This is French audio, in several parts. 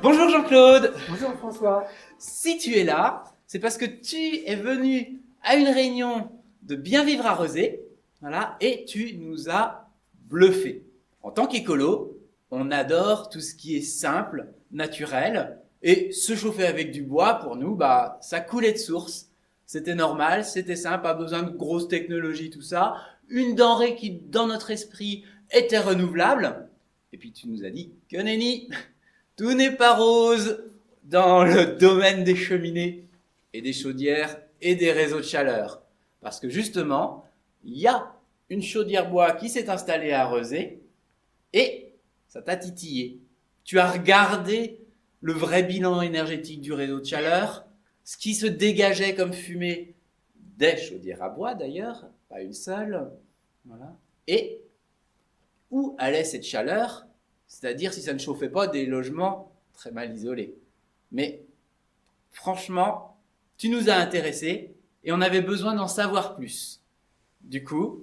Bonjour Jean-Claude. Bonjour François. Si tu es là, c'est parce que tu es venu à une réunion de Bien Vivre à Rezé, voilà, et tu nous as bluffé. En tant qu'écolo, on adore tout ce qui est simple, naturel, et se chauffer avec du bois, pour nous, bah, ça coulait de source. C'était normal, c'était simple, pas besoin de grosses technologies, tout ça. Une denrée qui, dans notre esprit, était renouvelable. Et puis tu nous as dit que nenni, tout n'est pas rose dans le domaine des cheminées et des chaudières et des réseaux de chaleur. Parce que justement, il y a une chaudière bois qui s'est installée à Rezé et ça t'a titillé. Tu as regardé le vrai bilan énergétique du réseau de chaleur, ce qui se dégageait comme fumée des chaudières à bois d'ailleurs, pas une seule, voilà. Et où allait cette chaleur, c'est-à-dire si ça ne chauffait pas des logements très mal isolés. Mais franchement, tu nous as intéressés et on avait besoin d'en savoir plus. Du coup,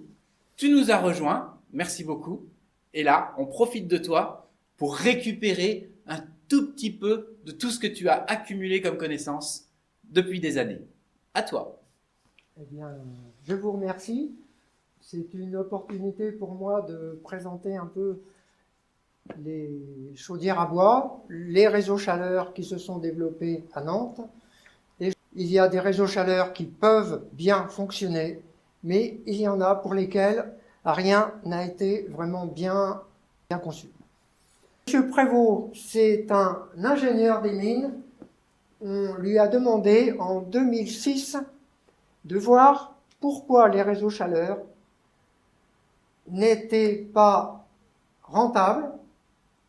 tu nous as rejoints, merci beaucoup, et là, on profite de toi pour récupérer un tout petit peu de tout ce que tu as accumulé comme connaissances depuis des années. À toi. Eh bien, je vous remercie. C'est une opportunité pour moi de présenter un peu les chaudières à bois, les réseaux chaleur qui se sont développés à Nantes. Et il y a des réseaux chaleur qui peuvent bien fonctionner, mais il y en a pour lesquels rien n'a été vraiment bien conçu. Monsieur Prévost, c'est un ingénieur des mines. On lui a demandé en 2006 de voir pourquoi les réseaux chaleur n'étaient pas rentables,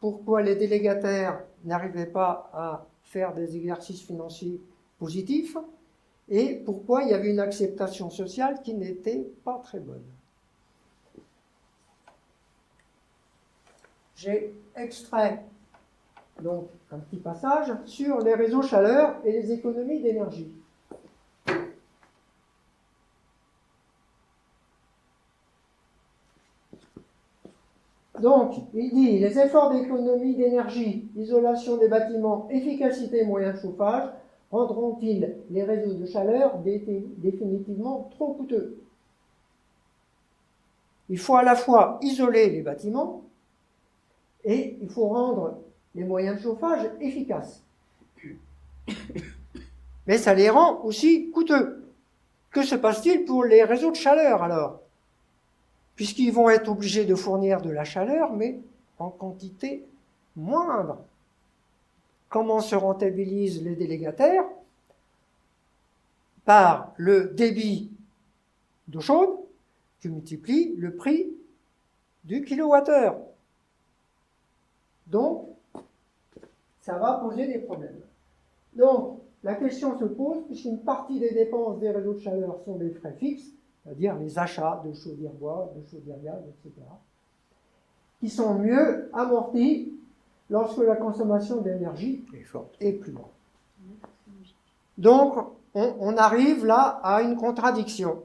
pourquoi les délégataires n'arrivaient pas à faire des exercices financiers positifs et pourquoi il y avait une acceptation sociale qui n'était pas très bonne. J'ai extrait donc un petit passage sur les réseaux chaleur et les économies d'énergie. Donc, il dit, les efforts d'économie d'énergie, isolation des bâtiments, efficacité et moyens de chauffage rendront-ils les réseaux de chaleur définitivement trop coûteux? Il faut à la fois isoler les bâtiments et il faut rendre les moyens de chauffage efficaces. Mais ça les rend aussi coûteux. Que se passe-t-il pour les réseaux de chaleur alors? Puisqu'ils vont être obligés de fournir de la chaleur, mais en quantité moindre. Comment se rentabilisent les délégataires? Par le débit d'eau chaude qui multiplie le prix du kilowattheure. Donc, ça va poser des problèmes. Donc, la question se pose, puisqu'une partie des dépenses des réseaux de chaleur sont des frais fixes, c'est-à-dire les achats de chaudières bois, de chaudières gaz, etc., qui sont mieux amortis lorsque la consommation d'énergie est plus grande. Donc, on arrive là à une contradiction.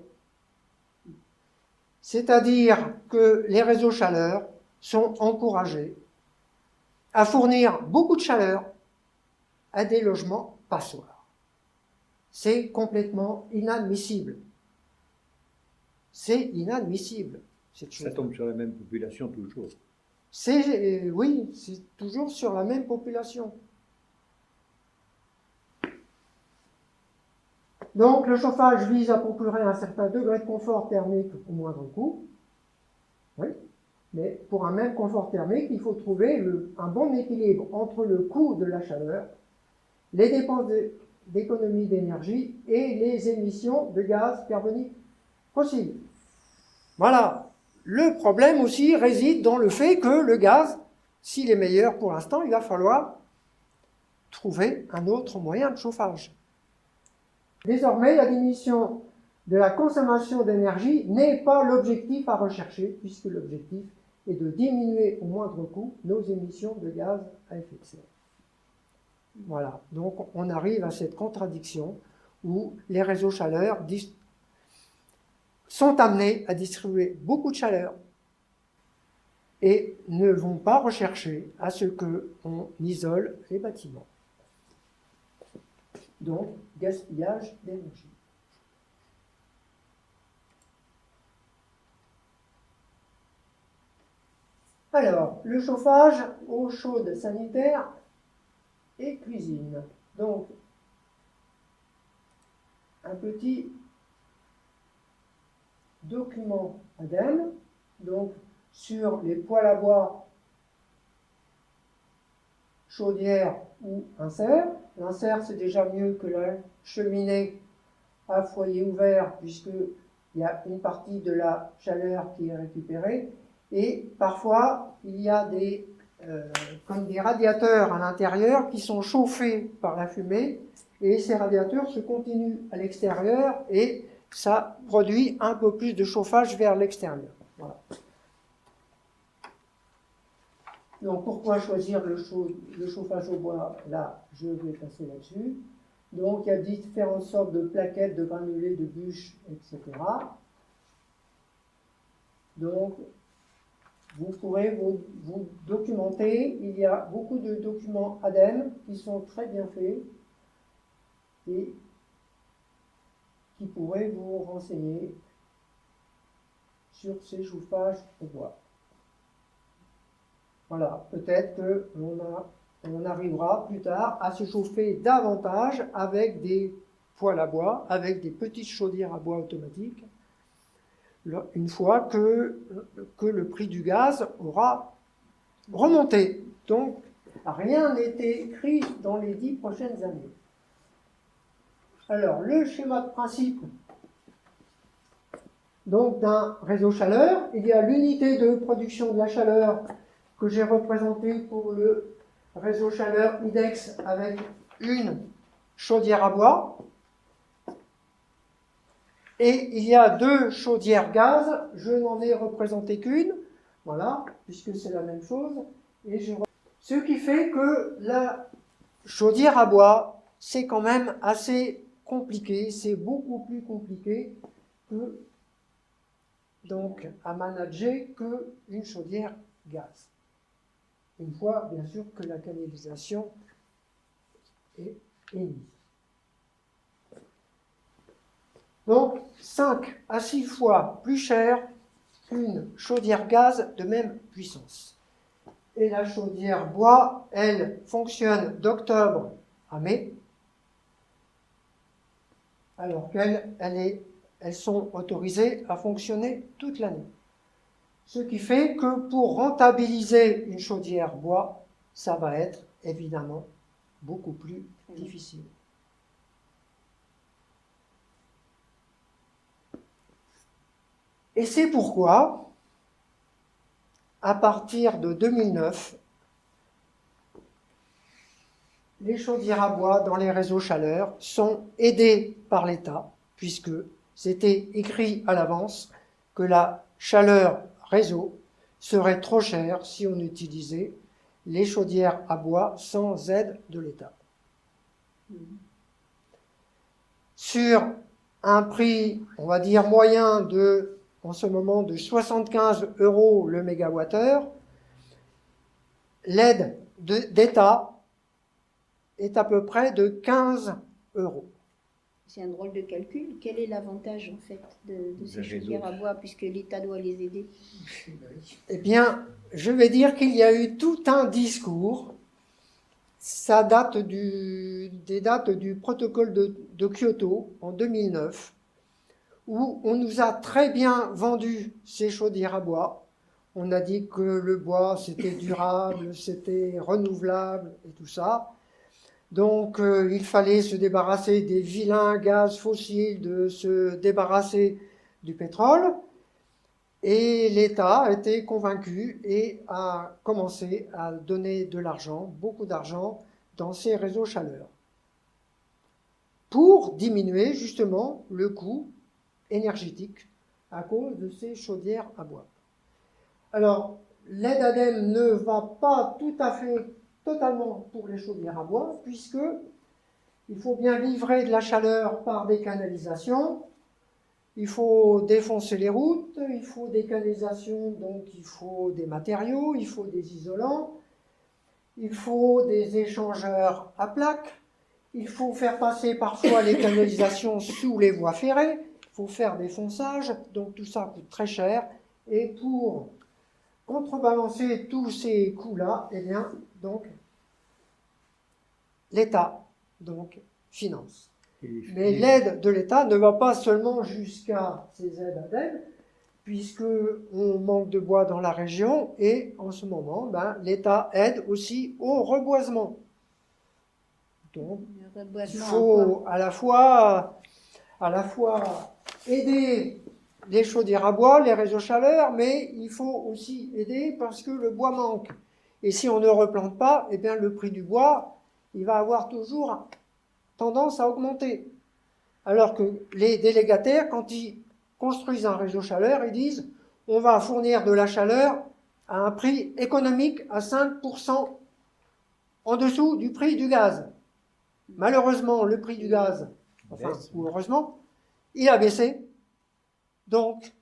C'est-à-dire que les réseaux chaleur sont encouragés à fournir beaucoup de chaleur à des logements passoires. C'est complètement inadmissible. C'est inadmissible. Ça tombe sur la même population toujours. Oui, c'est toujours sur la même population. Donc, le chauffage vise à procurer un certain degré de confort thermique au moindre coût. Oui. Mais pour un même confort thermique, il faut trouver un bon équilibre entre le coût de la chaleur, les dépenses d'économie d'énergie et les émissions de gaz carbonique fossiles. Voilà. Le problème aussi réside dans le fait que le gaz, s'il est meilleur pour l'instant, il va falloir trouver un autre moyen de chauffage. Désormais, la diminution de la consommation d'énergie n'est pas l'objectif à rechercher, puisque l'objectif est de diminuer au moindre coût nos émissions de gaz à effet de serre. Voilà, donc on arrive à cette contradiction où les réseaux chaleur sont amenés à distribuer beaucoup de chaleur et ne vont pas rechercher à ce qu'on isole les bâtiments. Donc, gaspillage d'énergie. Alors, le chauffage, eau chaude sanitaire et cuisine. Donc, un petit document ADEME, donc sur les poêles à bois, chaudière ou insert. L'insert, c'est déjà mieux que la cheminée à foyer ouvert, puisqu'il y a une partie de la chaleur qui est récupérée. Et parfois, il y a comme des radiateurs à l'intérieur qui sont chauffés par la fumée, et ces radiateurs se continuent à l'extérieur, et ça produit un peu plus de chauffage vers l'extérieur. Voilà. Donc, pourquoi choisir le chauffage au bois? Là, je vais passer là-dessus. Donc, il y a différentes sortes de plaquettes, de granulés, de bûches, etc. Donc, vous pourrez vous documenter. Il y a beaucoup de documents ADEME qui sont très bien faits et qui pourraient vous renseigner sur ces chauffages au bois. Voilà, peut-être qu'on arrivera plus tard à se chauffer davantage avec des poêles à bois, avec des petites chaudières à bois automatiques, une fois que le prix du gaz aura remonté. Donc, rien n'est écrit dans les 10 prochaines années. Alors, le schéma de principe donc d'un réseau chaleur, il y a l'unité de production de la chaleur que j'ai représentée pour le réseau chaleur IDEX avec une chaudière à bois. Et il y a deux chaudières gaz, je n'en ai représenté qu'une, voilà, puisque c'est la même chose. Ce qui fait que la chaudière à bois, c'est quand même assez compliqué, c'est beaucoup plus compliqué que, donc, à manager qu'une chaudière gaz. Une fois, bien sûr, que la canalisation est émise. Donc, 5 à 6 fois plus cher qu'une chaudière gaz de même puissance. Et la chaudière bois, elle fonctionne d'octobre à mai, alors qu'elles sont autorisées à fonctionner toute l'année. Ce qui fait que pour rentabiliser une chaudière bois, ça va être évidemment beaucoup plus difficile. Et c'est pourquoi, à partir de 2009, les chaudières à bois dans les réseaux chaleur sont aidées par l'État, puisque c'était écrit à l'avance que la chaleur réseau serait trop chère si on utilisait les chaudières à bois sans aide de l'État. Sur un prix, on va dire moyen en ce moment de 75 € le mégawattheure, l'aide d'État est à peu près de 15 €. C'est un drôle de calcul. Quel est l'avantage en fait de ces chaudières à bois puisque l'État doit les aider? Eh bien, je vais dire qu'il y a eu tout un discours. Ça date des dates du protocole de Kyoto en 2009, où on nous a très bien vendu ces chaudières à bois. On a dit que le bois, c'était durable, c'était renouvelable et tout ça. Donc, il fallait se débarrasser des vilains gaz fossiles, de se débarrasser du pétrole. Et l'État a été convaincu et a commencé à donner de l'argent, beaucoup d'argent, dans ces réseaux chaleur, pour diminuer justement le coût énergétique à cause de ces chaudières à bois. Alors, l'aide ADEME ne va pas tout à fait totalement pour les chaudières à bois, puisque il faut bien livrer de la chaleur par des canalisations, il faut défoncer les routes, il faut des canalisations, donc il faut des matériaux, il faut des isolants, il faut des échangeurs à plaques, il faut faire passer parfois les canalisations sous les voies ferrées, il faut faire des fonçages, donc tout ça coûte très cher. Et pour contrebalancer tous ces coûts-là, eh bien, donc, l'État donc, finance. Mais l'aide de l'État ne va pas seulement jusqu'à ces aides ADEME, puisqu'on manque de bois dans la région, et en ce moment, l'État aide aussi au reboisement. Donc, il faut à la fois aider les chaudières à bois, les réseaux chaleur, mais il faut aussi aider parce que le bois manque. Et si on ne replante pas, eh bien le prix du bois, il va avoir toujours tendance à augmenter. Alors que les délégataires, quand ils construisent un réseau chaleur, ils disent on va fournir de la chaleur à un prix économique à 5% en dessous du prix du gaz. Malheureusement, le prix du gaz, ou heureusement, il a baissé. Donc,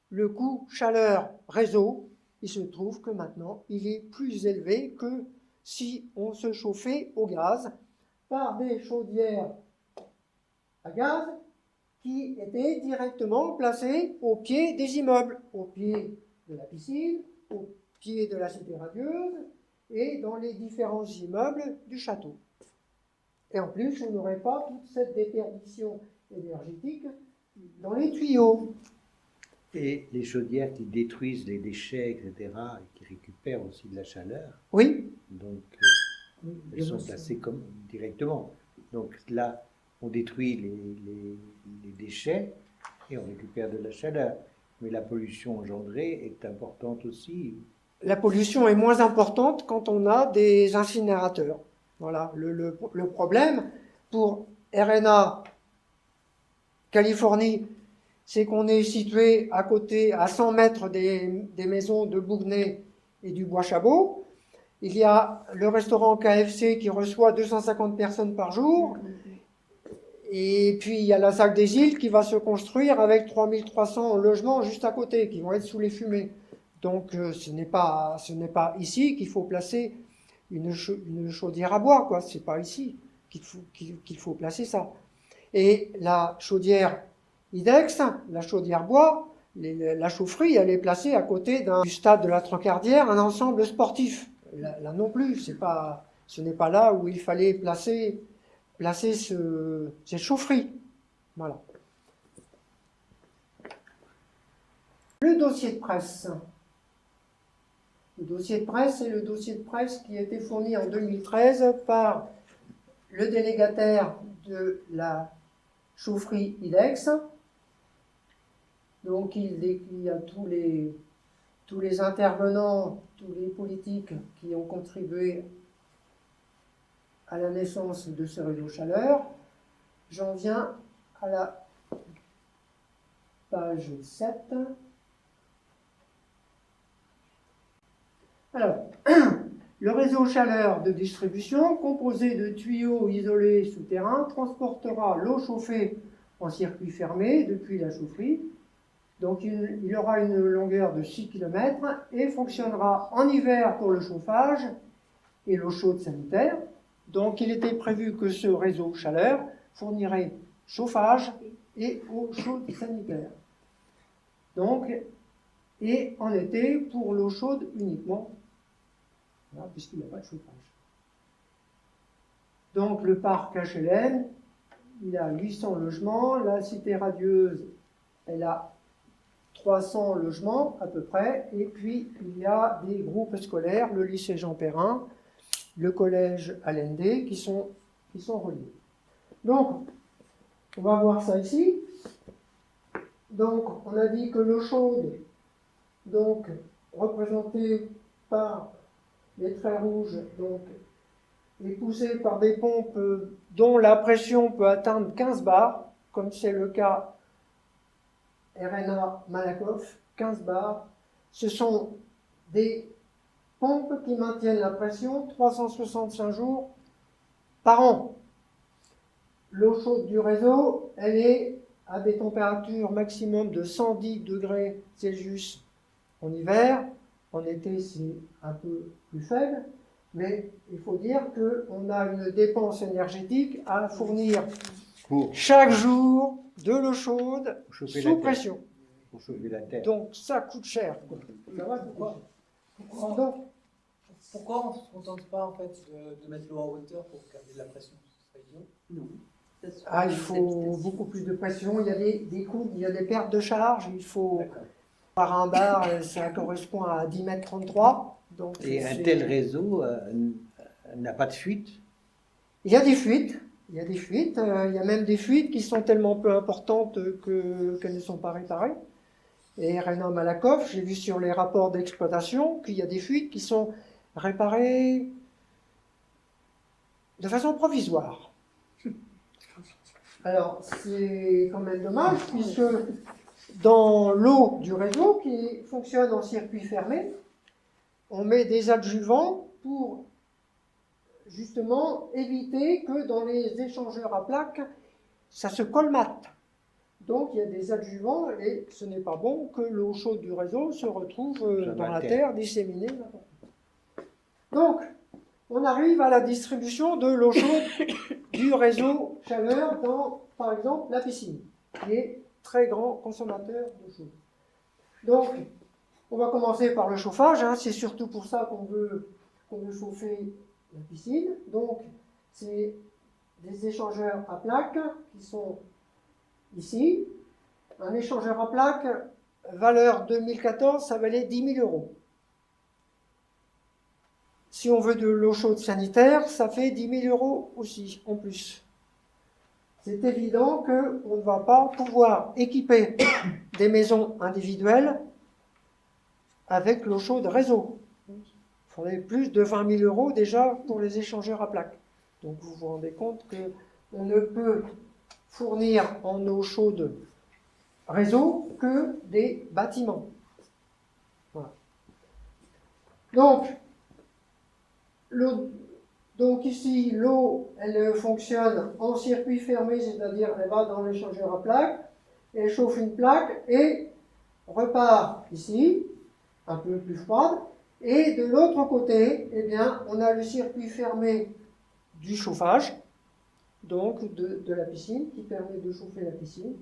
le coût chaleur réseau, il se trouve que maintenant, il est plus élevé que si on se chauffait au gaz par des chaudières à gaz qui étaient directement placées au pied des immeubles, au pied de la piscine, au pied de la cité radieuse et dans les différents immeubles du château. Et en plus, on n'aurait pas toute cette déperdition énergétique dans les tuyaux. Et les chaudières qui détruisent les déchets, etc., et qui récupèrent aussi de la chaleur, oui. Donc elles sont placées comme directement. Donc là, on détruit les déchets et on récupère de la chaleur. Mais la pollution engendrée est importante aussi. La pollution est moins importante quand on a des incinérateurs. Voilà, le problème pour RNA Californie, c'est qu'on est situé à côté, à 100 mètres des maisons de Bougnay et du Bois-Chabot. Il y a le restaurant KFC qui reçoit 250 personnes par jour. Et puis il y a la ZAC des îles qui va se construire avec 3300 logements juste à côté, qui vont être sous les fumées. Donc ce n'est pas ici qu'il faut placer une chaudière à bois, quoi. C'est pas ici qu'il faut placer ça. Et la chaudière IDEX, la chaudière bois, la chaufferie, elle est placée à côté du stade de la Trancardière, un ensemble sportif. Là non plus, ce n'est pas là où il fallait placer cette chaufferie. Voilà. Le dossier de presse. Le dossier de presse, c'est le dossier de presse qui a été fourni en 2013 par le délégataire de la chaufferie IDEX. Donc il décrit à tous les intervenants, tous les politiques qui ont contribué à la naissance de ce réseau chaleur. J'en viens à la page 7. Alors, le réseau chaleur de distribution, composé de tuyaux isolés souterrains, transportera l'eau chauffée en circuit fermé depuis la chaufferie. Donc il aura une longueur de 6 km et fonctionnera en hiver pour le chauffage et l'eau chaude sanitaire. Donc il était prévu que ce réseau chaleur fournirait chauffage et eau chaude sanitaire. Donc, et en été pour l'eau chaude uniquement, voilà, puisqu'il n'y a pas de chauffage. Donc le parc HLM, il a 800 logements, la cité radieuse, elle a 300 logements à peu près, et puis il y a des groupes scolaires, le lycée Jean Perrin, le collège Allende, qui sont reliés. Donc, on va voir ça ici. Donc, on a dit que l'eau chaude, donc, représentée par les traits rouges, donc, est poussée par des pompes dont la pression peut atteindre 15 bars, comme c'est le cas RNA Malakoff, 15 bars. Ce sont des pompes qui maintiennent la pression 365 jours par an. L'eau chaude du réseau, elle est à des températures maximum de 110 degrés Celsius en hiver. En été, c'est un peu plus faible, mais il faut dire qu'on a une dépense énergétique à fournir Pour chaque jour de l'eau chaude chauffer la sous terre. pression. Pour chauffer la terre. Donc ça coûte cher, quoi. Ça va coûter cher. Donc, Pourquoi on ne se contente pas en fait de mettre l'eau en hauteur pour garder de la pression? Ce serait idiot. Non. Ça se il fait faut habitation. beaucoup plus de pression, il y a des coûts, il y a des pertes de charge, il faut D'accord. par un bar, ça correspond à 10 mètres 33. Donc Et un c'est- tel réseau n'a pas de fuite. Il y a des fuites, il y a même des fuites qui sont tellement peu importantes qu'elles ne sont pas réparées. Et Renan Malakoff, j'ai vu sur les rapports d'exploitation qu'il y a des fuites qui sont réparées de façon provisoire. Alors, c'est quand même dommage, puisque dans l'eau du réseau qui fonctionne en circuit fermé, on met des adjuvants pour justement éviter que dans les échangeurs à plaques, ça se colmate. Donc il y a des adjuvants et ce n'est pas bon que l'eau chaude du réseau se retrouve dans la terre disséminée. Donc on arrive à la distribution de l'eau chaude du réseau chaleur dans, par exemple, la piscine, qui est très grand consommateur d'eau chaude. Donc on va commencer par le chauffage, hein. C'est surtout pour ça qu'on veut chauffer la piscine. Donc c'est des échangeurs à plaques qui sont ici. Un échangeur à plaques, valeur 2014, ça valait 10 000 €. Si on veut de l'eau chaude sanitaire, ça fait 10 000 € aussi, en plus. C'est évident qu'on ne va pas pouvoir équiper des maisons individuelles avec l'eau chaude réseau. Il faudrait plus de 20 000 € déjà pour les échangeurs à plaques. Donc vous vous rendez compte qu'on ne peut fournir en eau chaude réseau que des bâtiments. Voilà. Donc ici, l'eau, elle fonctionne en circuit fermé, c'est-à-dire elle va dans l'échangeur à plaques, elle chauffe une plaque et repart ici, un peu plus froide. Et de l'autre côté, eh bien, on a le circuit fermé du chauffage, donc de la piscine, qui permet de chauffer la piscine.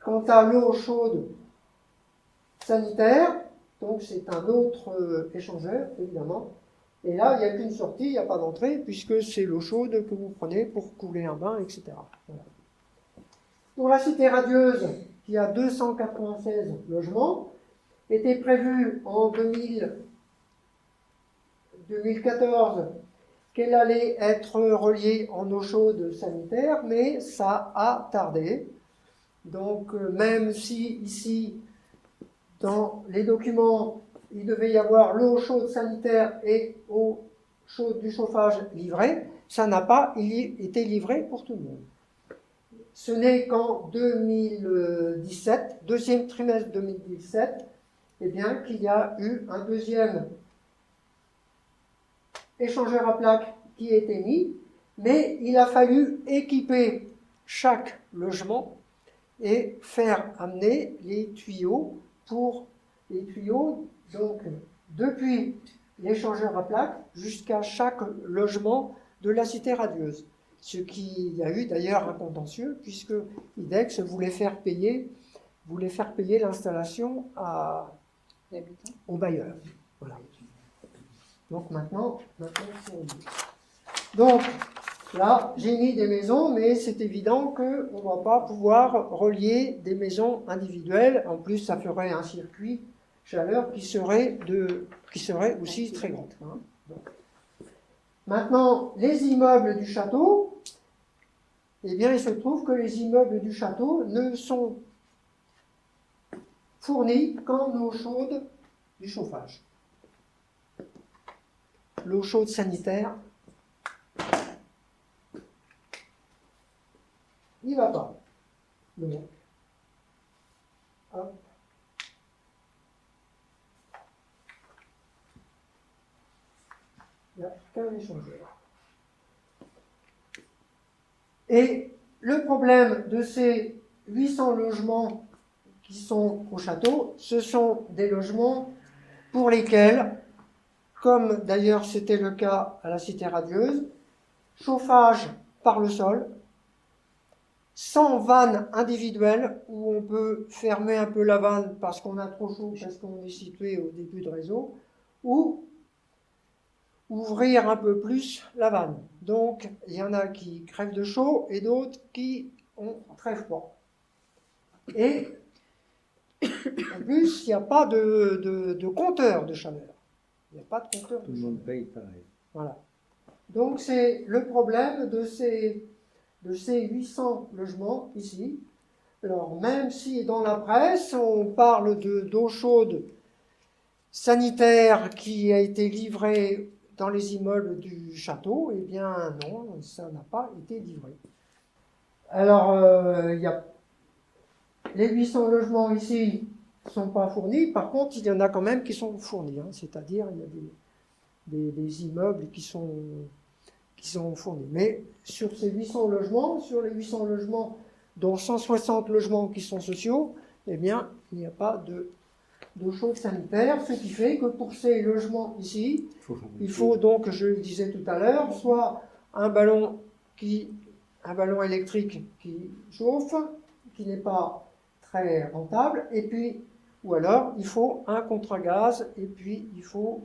Quant à l'eau chaude sanitaire, donc c'est un autre échangeur, évidemment. Et là, il n'y a qu'une sortie, il n'y a pas d'entrée, puisque c'est l'eau chaude que vous prenez pour couler un bain, etc. Voilà. Pour la cité radieuse, qui a 296 logements, était prévu en 2014 qu'elle allait être reliée en eau chaude sanitaire, mais ça a tardé. Donc, même si ici, dans les documents, il devait y avoir l'eau chaude sanitaire et eau chaude du chauffage livrée, ça n'a pas été livré pour tout le monde. Ce n'est qu'en 2017, deuxième trimestre 2017, eh bien, qu'il y a eu un deuxième échangeur à plaques qui a été mis, mais il a fallu équiper chaque logement et faire amener les tuyaux donc depuis l'échangeur à plaques jusqu'à chaque logement de la cité radieuse. Ce qui y a eu d'ailleurs un contentieux, puisque IDEX voulait faire payer l'installation aux bailleurs. Voilà. Donc maintenant c'est réglé. Donc là, j'ai mis des maisons, mais c'est évident qu'on ne va pas pouvoir relier des maisons individuelles. En plus, ça ferait un circuit chaleur qui serait aussi très grand. Hein. Maintenant, les immeubles du château, eh bien, il se trouve que les immeubles du château ne sont fournis qu'en eau chaude du chauffage. L'eau chaude sanitaire, il ne va pas. Donc, hop. Il n'y a qu'un échangeur. Et le problème de ces 800 logements qui sont au château, ce sont des logements pour lesquels, comme d'ailleurs c'était le cas à la Cité Radieuse, chauffage par le sol, sans vanne individuelle où on peut fermer un peu la vanne parce qu'on a trop chaud, parce qu'on est situé au début de réseau, ou ouvrir un peu plus la vanne. Donc, il y en a qui crèvent de chaud et d'autres qui ont très froid. Et en plus, il n'y a pas de compteur de chaleur. Il n'y a pas de compteur Tout de le chaleur. monde paye pareil. Voilà. Donc, c'est le problème de ces 800 logements ici. Alors, même si dans la presse, on parle d'eau chaude sanitaire qui a été livrée dans les immeubles du château, eh bien non, ça n'a pas été livré. Alors, il y a les 800 logements ici ne sont pas fournis, par contre, il y en a quand même qui sont fournis, hein, c'est-à-dire il y a des immeubles qui sont fournis. Mais sur ces 800 logements, sur les 800 logements, dont 160 logements qui sont sociaux, eh bien, il n'y a pas d'eau chaude sanitaire, ce qui fait que pour ces logements ici, il faut donc, je le disais tout à l'heure, soit un ballon électrique qui chauffe, qui n'est pas très rentable, et puis, ou alors il faut un contre-gaz, et puis il faut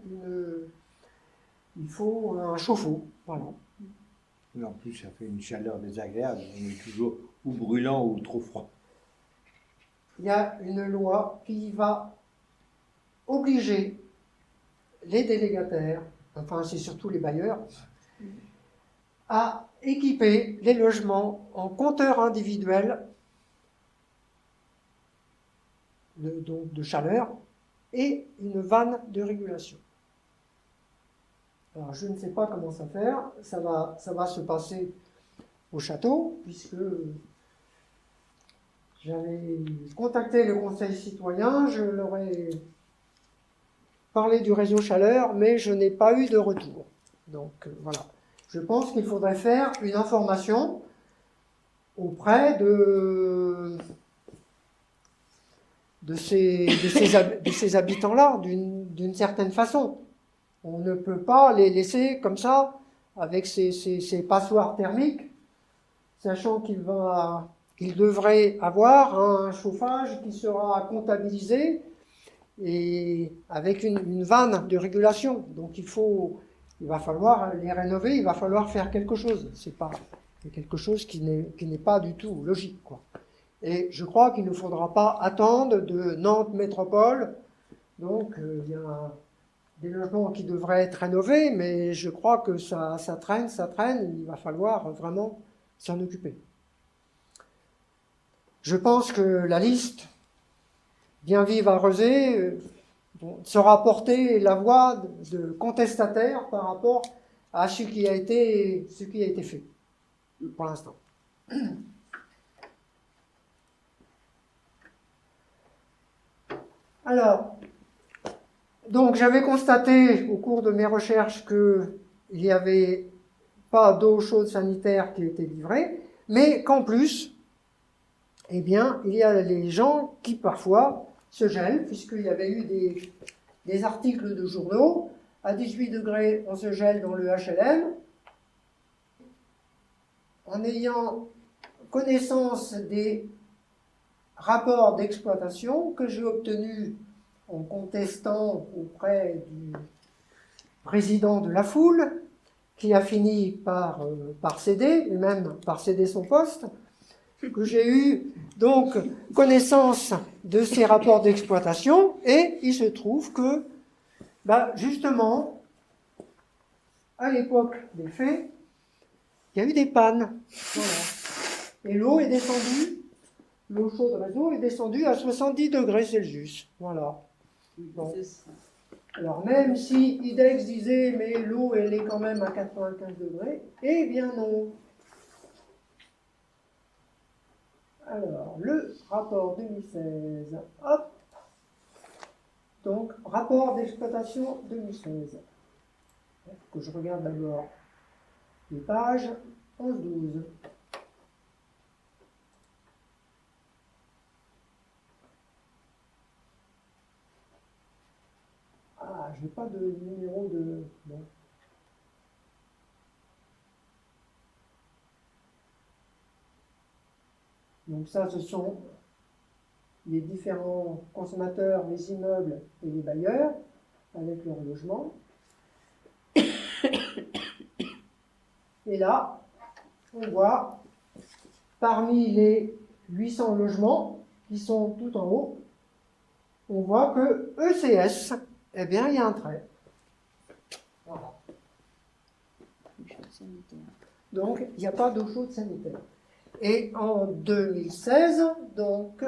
un chauffe-eau. Voilà. Et en plus, ça fait une chaleur désagréable. On est toujours ou brûlant ou trop froid. Il y a une loi qui va obliger les délégataires, enfin c'est surtout les bailleurs, à équiper les logements en compteur individuel donc de chaleur et une vanne de régulation. Alors je ne sais pas comment ça faire, ça va se passer au château, puisque j'avais contacté le conseil citoyen, je leur ai parlé du réseau chaleur, mais je n'ai pas eu de retour. Donc voilà. Je pense qu'il faudrait faire une information auprès de ces habitants-là, d'une certaine façon. On ne peut pas les laisser comme ça, avec ces passoires thermiques, sachant qu'ils devraient avoir un chauffage qui sera comptabilisé et avec une vanne de régulation. Donc il va falloir les rénover, il va falloir faire quelque chose. C'est quelque chose qui n'est pas du tout logique, quoi. Et je crois qu'il ne faudra pas attendre de Nantes Métropole. Donc il y a des logements qui devraient être rénovés, mais je crois que ça traîne, il va falloir vraiment s'en occuper. Je pense que la liste Bien vivre à Rezé sera porter la voix de contestataire par rapport à ce qui a été fait pour l'instant. Alors, donc j'avais constaté au cours de mes recherches qu'il n'y avait pas d'eau chaude sanitaire qui était livrée, mais qu'en plus, eh bien, il y a les gens qui parfois se gèlent, puisqu'il y avait eu des articles de journaux. À 18 degrés, on se gèle dans le HLM. En ayant connaissance des rapports d'exploitation que j'ai obtenus en contestant auprès du président de la foule, qui a fini par céder, et même par céder son poste, que j'ai eu donc connaissance de ces rapports d'exploitation, et il se trouve que, justement, à l'époque des faits, il y a eu des pannes. Voilà. Et l'eau est descendue, l'eau chaude réseau est descendue à 70 degrés Celsius. Voilà. Bon. Alors même si IDEX disait mais l'eau elle est quand même à 95 degrés, eh bien non. Alors le rapport 2016, hop. Donc rapport d'exploitation 2016. Que je regarde d'abord les pages 11-12. Ah, je n'ai pas de numéro de... Bon. Donc ça, ce sont les différents consommateurs, les immeubles et les bailleurs, avec leur logement. Et là, on voit, parmi les 800 logements qui sont tout en haut, on voit que ECS, eh bien, il y a un trait. Voilà. Donc, il n'y a pas d'eau chaude sanitaire. Et en 2016, donc,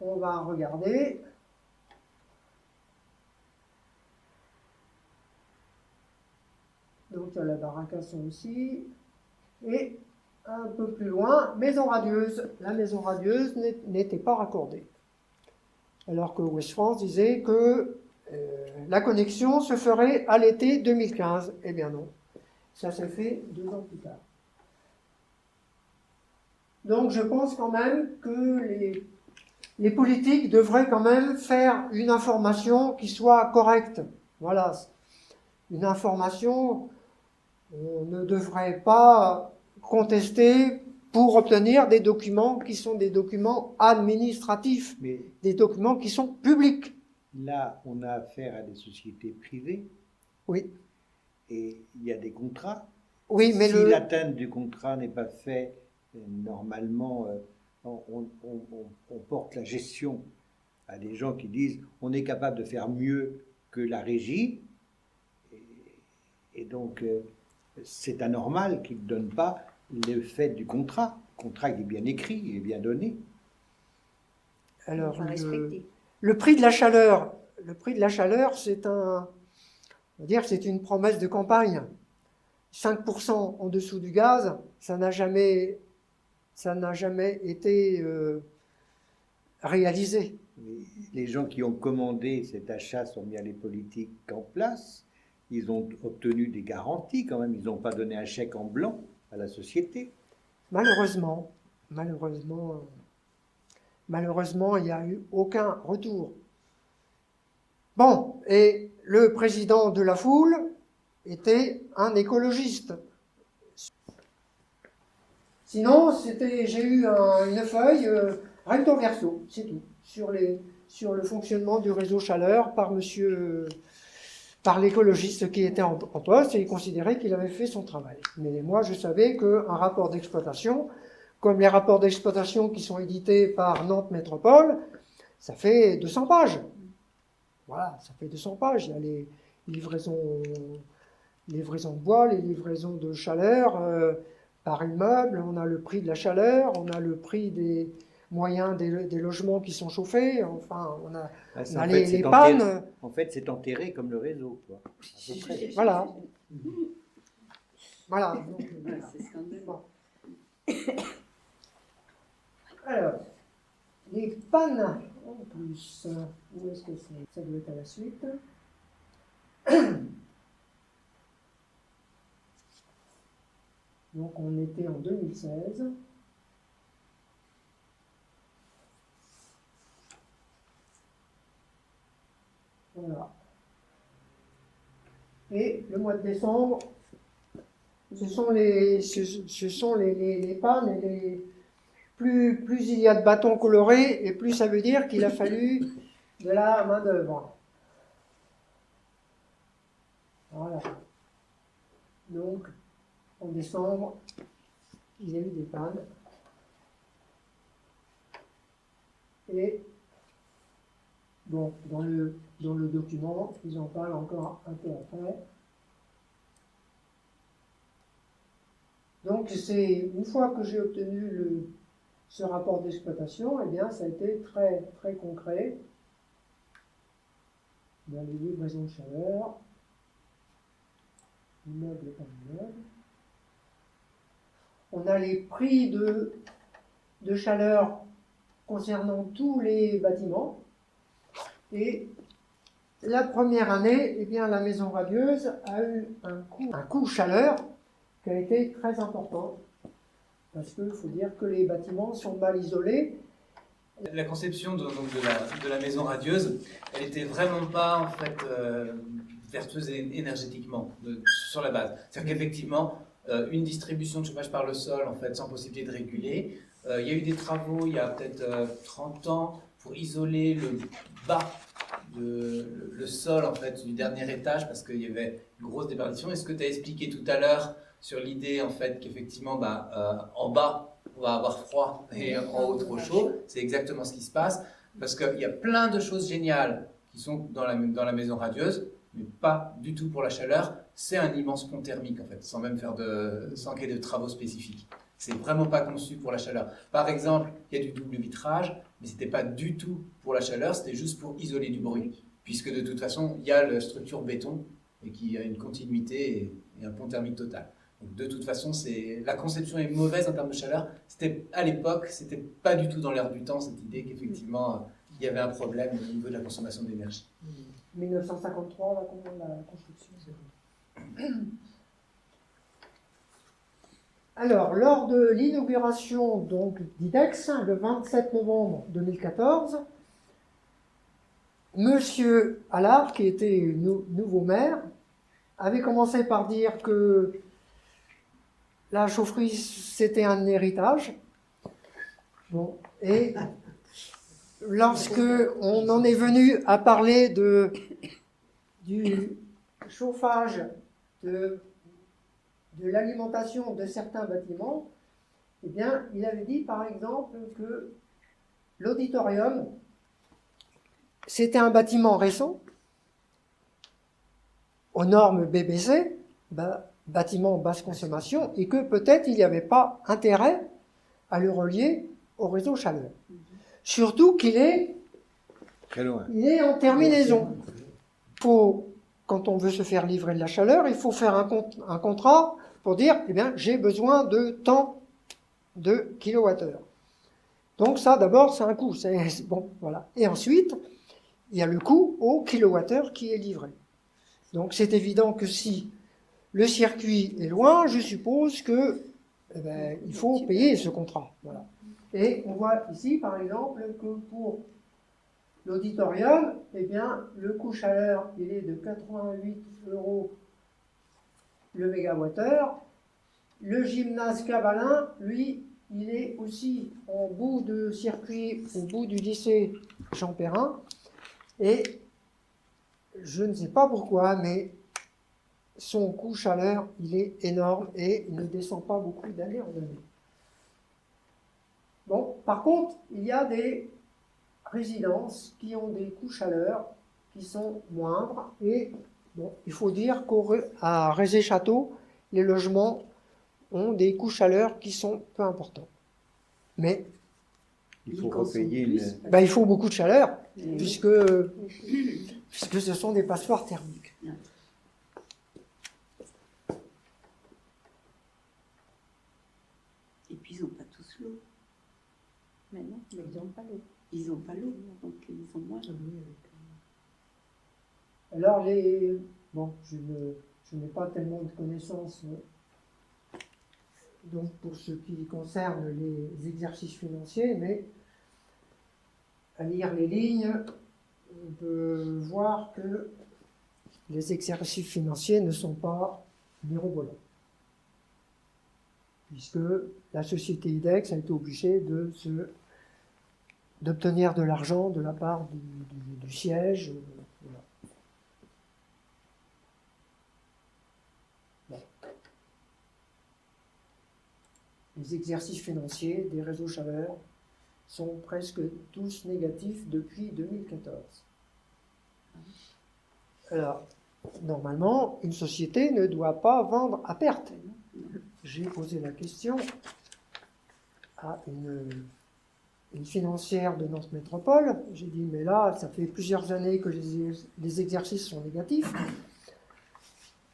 on va regarder. Donc, il y a la baracation aussi. Et un peu plus loin, maison radieuse. La maison radieuse n'était pas raccordée. Alors que Ouest France disait que la connexion se ferait à l'été 2015. Eh bien non, ça s'est fait 2 ans plus tard. Donc je pense quand même que les politiques devraient quand même faire une information qui soit correcte. Voilà, une information, on ne devrait pas contester pour obtenir des documents qui sont des documents administratifs, Mais des documents qui sont publics. là, on a affaire à des sociétés privées Oui, et il y a des contrats. oui, mais Si l'atteinte du contrat n'est pas faite, normalement, on porte la gestion à des gens qui disent on est capable de faire mieux que la régie. Et donc, c'est anormal qu'ils ne donnent pas le fait du contrat. Le contrat, il est bien écrit, il est bien donné. Alors, Enfin, respecter. le prix de la chaleur, c'est on va dire, c'est une promesse de campagne. 5% en dessous du gaz, ça n'a jamais été réalisé. Les gens qui ont commandé cet achat sont bien les politiques en place. Ils ont obtenu des garanties quand même. Ils n'ont pas donné un chèque en blanc à la société. Malheureusement, il n'y a eu aucun retour. Bon, et le président de la foule était un écologiste. Sinon, j'ai eu une feuille recto verso, c'est tout, sur le fonctionnement du réseau chaleur par l'écologiste qui était en poste, et il considérait qu'il avait fait son travail. Mais moi, je savais qu'un rapport d'exploitation, comme les rapports d'exploitation qui sont édités par Nantes Métropole, ça fait 200 pages. Voilà, ça fait 200 pages. Il y a les livraisons de bois, les livraisons de chaleur par immeuble, on a le prix de la chaleur, on a le prix des moyens des logements qui sont chauffés, enfin, on a les pannes. En fait, c'est enterré comme le réseau, quoi. À peu près. Voilà. Voilà. Donc, C'est scandaleux. bon. Alors, les pannes, en plus, où est-ce que c'est? Ça doit être à la suite. Donc, on était en 2016. Voilà. Et le mois de décembre, ce sont les pannes, et plus il y a de bâtons colorés, et plus ça veut dire qu'il a fallu de la main-d'œuvre. Voilà. Donc, en décembre, il y a eu des pannes. Et bon, dans le document, ils en parlent encore un peu après. Donc, c'est une fois que j'ai obtenu ce rapport d'exploitation, eh bien, ça a été très, très concret. Il y a les livraisons de chaleur, immeuble par immeuble. On a les prix de chaleur concernant tous les bâtiments. Et la première année, eh bien, la maison radieuse a eu un coût chaleur qui a été très important. Parce qu'il faut dire que les bâtiments sont mal isolés. la conception de la maison radieuse, elle était vraiment pas en fait vertueuse énergétiquement sur la base. C'est-à-dire qu'effectivement, une distribution de chauffage par le sol, en fait, sans possibilité de réguler. Il y a eu des travaux il y a peut-être 30 ans pour isoler le bas, le sol en fait du dernier étage parce qu'il y avait une grosse déperdition. Et ce que tu as expliqué tout à l'heure sur l'idée en fait qu'effectivement en bas on va avoir froid et en haut trop chaud, c'est exactement ce qui se passe parce qu'il y a plein de choses géniales qui sont dans la maison radieuse, mais pas du tout pour la chaleur. C'est un immense pont thermique en fait, sans qu'il y ait de travaux spécifiques. C'est vraiment pas conçu pour la chaleur. Par exemple, il y a du double vitrage, mais c'était pas du tout pour la chaleur, c'était juste pour isoler du bruit, puisque de toute façon, il y a la structure béton et qui a une continuité et un pont thermique total. Donc de toute façon, la conception est mauvaise en termes de chaleur. À l'époque, c'était pas du tout dans l'air du temps cette idée qu'effectivement il y avait un problème au niveau de la consommation d'énergie. 1953, la construction, c'est comme. Alors, lors de l'inauguration donc d'IDEX, le 27 novembre 2014, Monsieur Allard, qui était nouveau maire, avait commencé par dire que la chaufferie, c'était un héritage. Bon, et lorsque on en est venu à parler du chauffage de l'alimentation de certains bâtiments, eh bien, il avait dit par exemple que l'auditorium, c'était un bâtiment récent, aux normes BBC, bâtiment basse consommation, et que peut-être il n'y avait pas intérêt à le relier au réseau chaleur. Surtout qu'il est très loin. Il est en terminaison. Quand on veut se faire livrer de la chaleur, il faut faire un contrat pour dire, eh bien, j'ai besoin de tant de kilowattheures. Donc ça, d'abord, c'est un coût. Bon, voilà. Et ensuite, il y a le coût au kilowattheure qui est livré. Donc c'est évident que si le circuit est loin, je suppose que il faut payer ce contrat. Voilà. Et on voit ici, par exemple, que pour l'auditorium, eh bien, le coût chaleur, il est de 88 € le mégawattheure. Le gymnase Cavalin, lui, il est aussi en bout de circuit, au bout du lycée Jean Perrin. Et je ne sais pas pourquoi, mais son coût chaleur, il est énorme et il ne descend pas beaucoup d'année en année. Bon, par contre, il y a des résidences qui ont des coûts chaleur qui sont moindres. Et bon, il faut dire qu'à Rézé-Château, les logements ont des coûts chaleur qui sont peu importants. Mais il faut repayer il faut beaucoup de chaleur, puisque ce sont des passoires thermiques. Et puis ils n'ont pas tous l'eau. Mais non, ils n'ont pas l'eau. Ils n'ont pas l'eau, donc ils ont moins. Alors, je n'ai pas tellement de connaissances donc pour ce qui concerne les exercices financiers, mais à lire les lignes, on peut voir que les exercices financiers ne sont pas mirobolants, puisque la société IDEX a été obligée d'obtenir de l'argent de la part du siège. Voilà. Bon. Les exercices financiers des réseaux chaleur sont presque tous négatifs depuis 2014. Alors, normalement, une société ne doit pas vendre à perte. J'ai posé la question à une financière de Nantes Métropole. J'ai dit, mais là, ça fait plusieurs années que les exercices sont négatifs.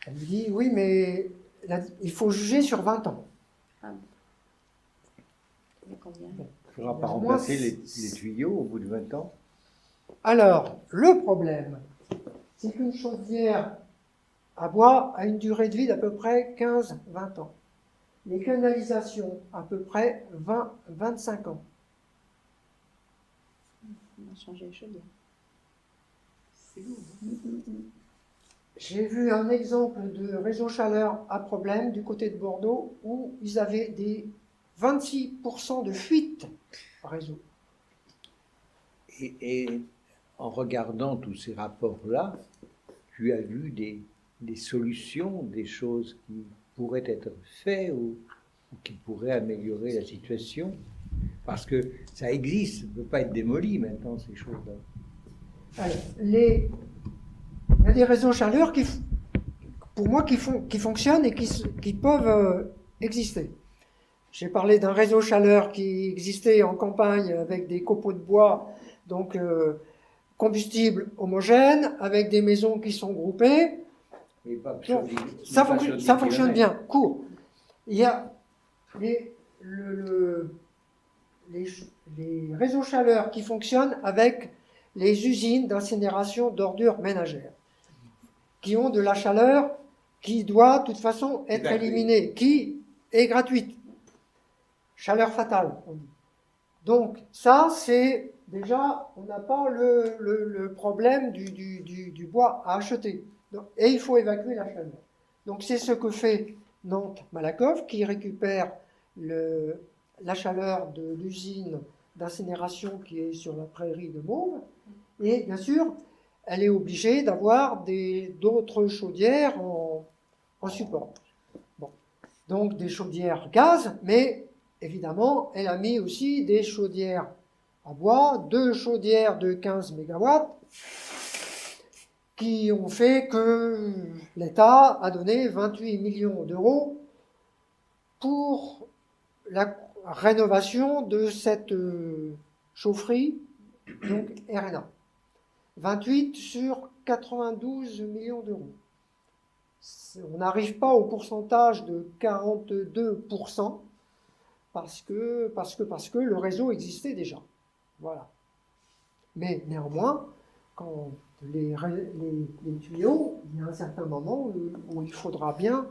Elle me dit, oui, mais là, il faut juger sur 20 ans. Ah bon. Combien Bon. Il ne faudra pas remplacer les tuyaux au bout de 20 ans. Alors, le problème, c'est qu'une chaudière à bois a une durée de vie d'à peu près 15-20 ans. Les canalisations, à peu près 20-25 ans. On a changé la chaudière. C'est lourd. J'ai vu un exemple de réseau chaleur à problème du côté de Bordeaux où ils avaient des 26% de fuite réseau. Et en regardant tous ces rapports-là, tu as vu des solutions, des choses qui pourraient être faites ou qui pourraient améliorer la situation? Parce que ça existe, ça ne peut pas être démoli maintenant, ces choses-là. Alors, il y a des réseaux chaleur qui, pour moi, qui fonctionnent et qui peuvent exister. J'ai parlé d'un réseau chaleur qui existait en campagne avec des copeaux de bois, donc combustible homogène, avec des maisons qui sont groupées. Mais pas Donc, sur ça pas sur 10 fonctionne bien, kilomètres. court. Il y a les réseaux chaleur qui fonctionnent avec les usines d'incinération d'ordures ménagères, qui ont de la chaleur qui doit de toute façon être Évacuée. éliminée, qui est gratuite. Chaleur fatale, on dit. Donc ça, c'est déjà, on n'a pas le problème du bois à acheter. Et il faut évacuer la chaleur. Donc c'est ce que fait Nantes-Malakoff, qui récupère la chaleur de l'usine d'incinération qui est sur la prairie de Mauves. Et bien sûr, elle est obligée d'avoir d'autres chaudières en support. Bon. Donc des chaudières gaz, mais évidemment, elle a mis aussi des chaudières à bois, 2 chaudières de 15 MW, qui ont fait que l'État a donné 28 millions d'euros pour la rénovation de cette chaufferie, donc RNA. 28 sur 92 millions d'euros. On n'arrive pas au pourcentage de 42%, parce que le réseau existait déjà. Voilà. Mais néanmoins, quand les tuyaux, il y a un certain moment où il faudra bien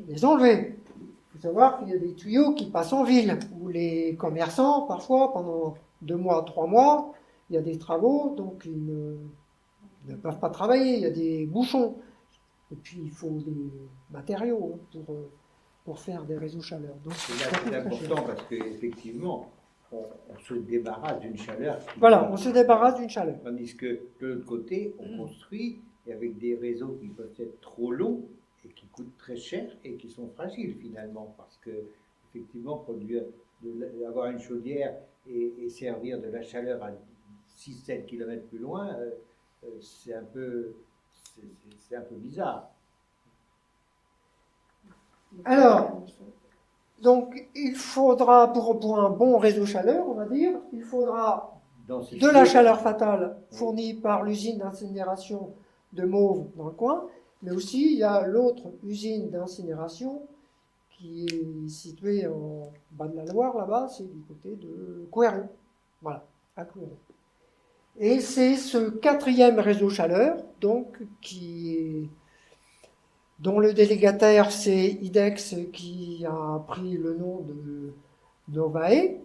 les enlever. Il faut savoir qu'il y a des tuyaux qui passent en ville, où les commerçants, parfois, pendant 2 mois, 3 mois, il y a des travaux, donc ils ne peuvent pas travailler, il y a des bouchons. Et puis il faut des matériaux pour faire des réseaux chaleur. Donc, C'est important parce qu'effectivement, on se débarrasse d'une chaleur. Voilà, on se débarrasse d'une chaleur. Tandis que de l'autre côté, on construit et avec des réseaux qui peuvent être trop longs et qui coûtent très cher et qui sont fragiles finalement. Parce que, effectivement, avoir une chaudière et servir de la chaleur à 6-7 km plus loin, c'est un peu bizarre. Alors, donc, il faudra, pour un bon réseau chaleur, on va dire, il faudra de la chaleur fatale fournie par l'usine d'incinération de Mauves dans le coin, mais aussi il y a l'autre usine d'incinération qui est située en bas de la Loire, là-bas, c'est du côté de Couëron. Voilà, à Couëron. Et c'est ce 4e réseau chaleur, donc, dont le délégataire, c'est IDEX, qui a pris le nom de Novae,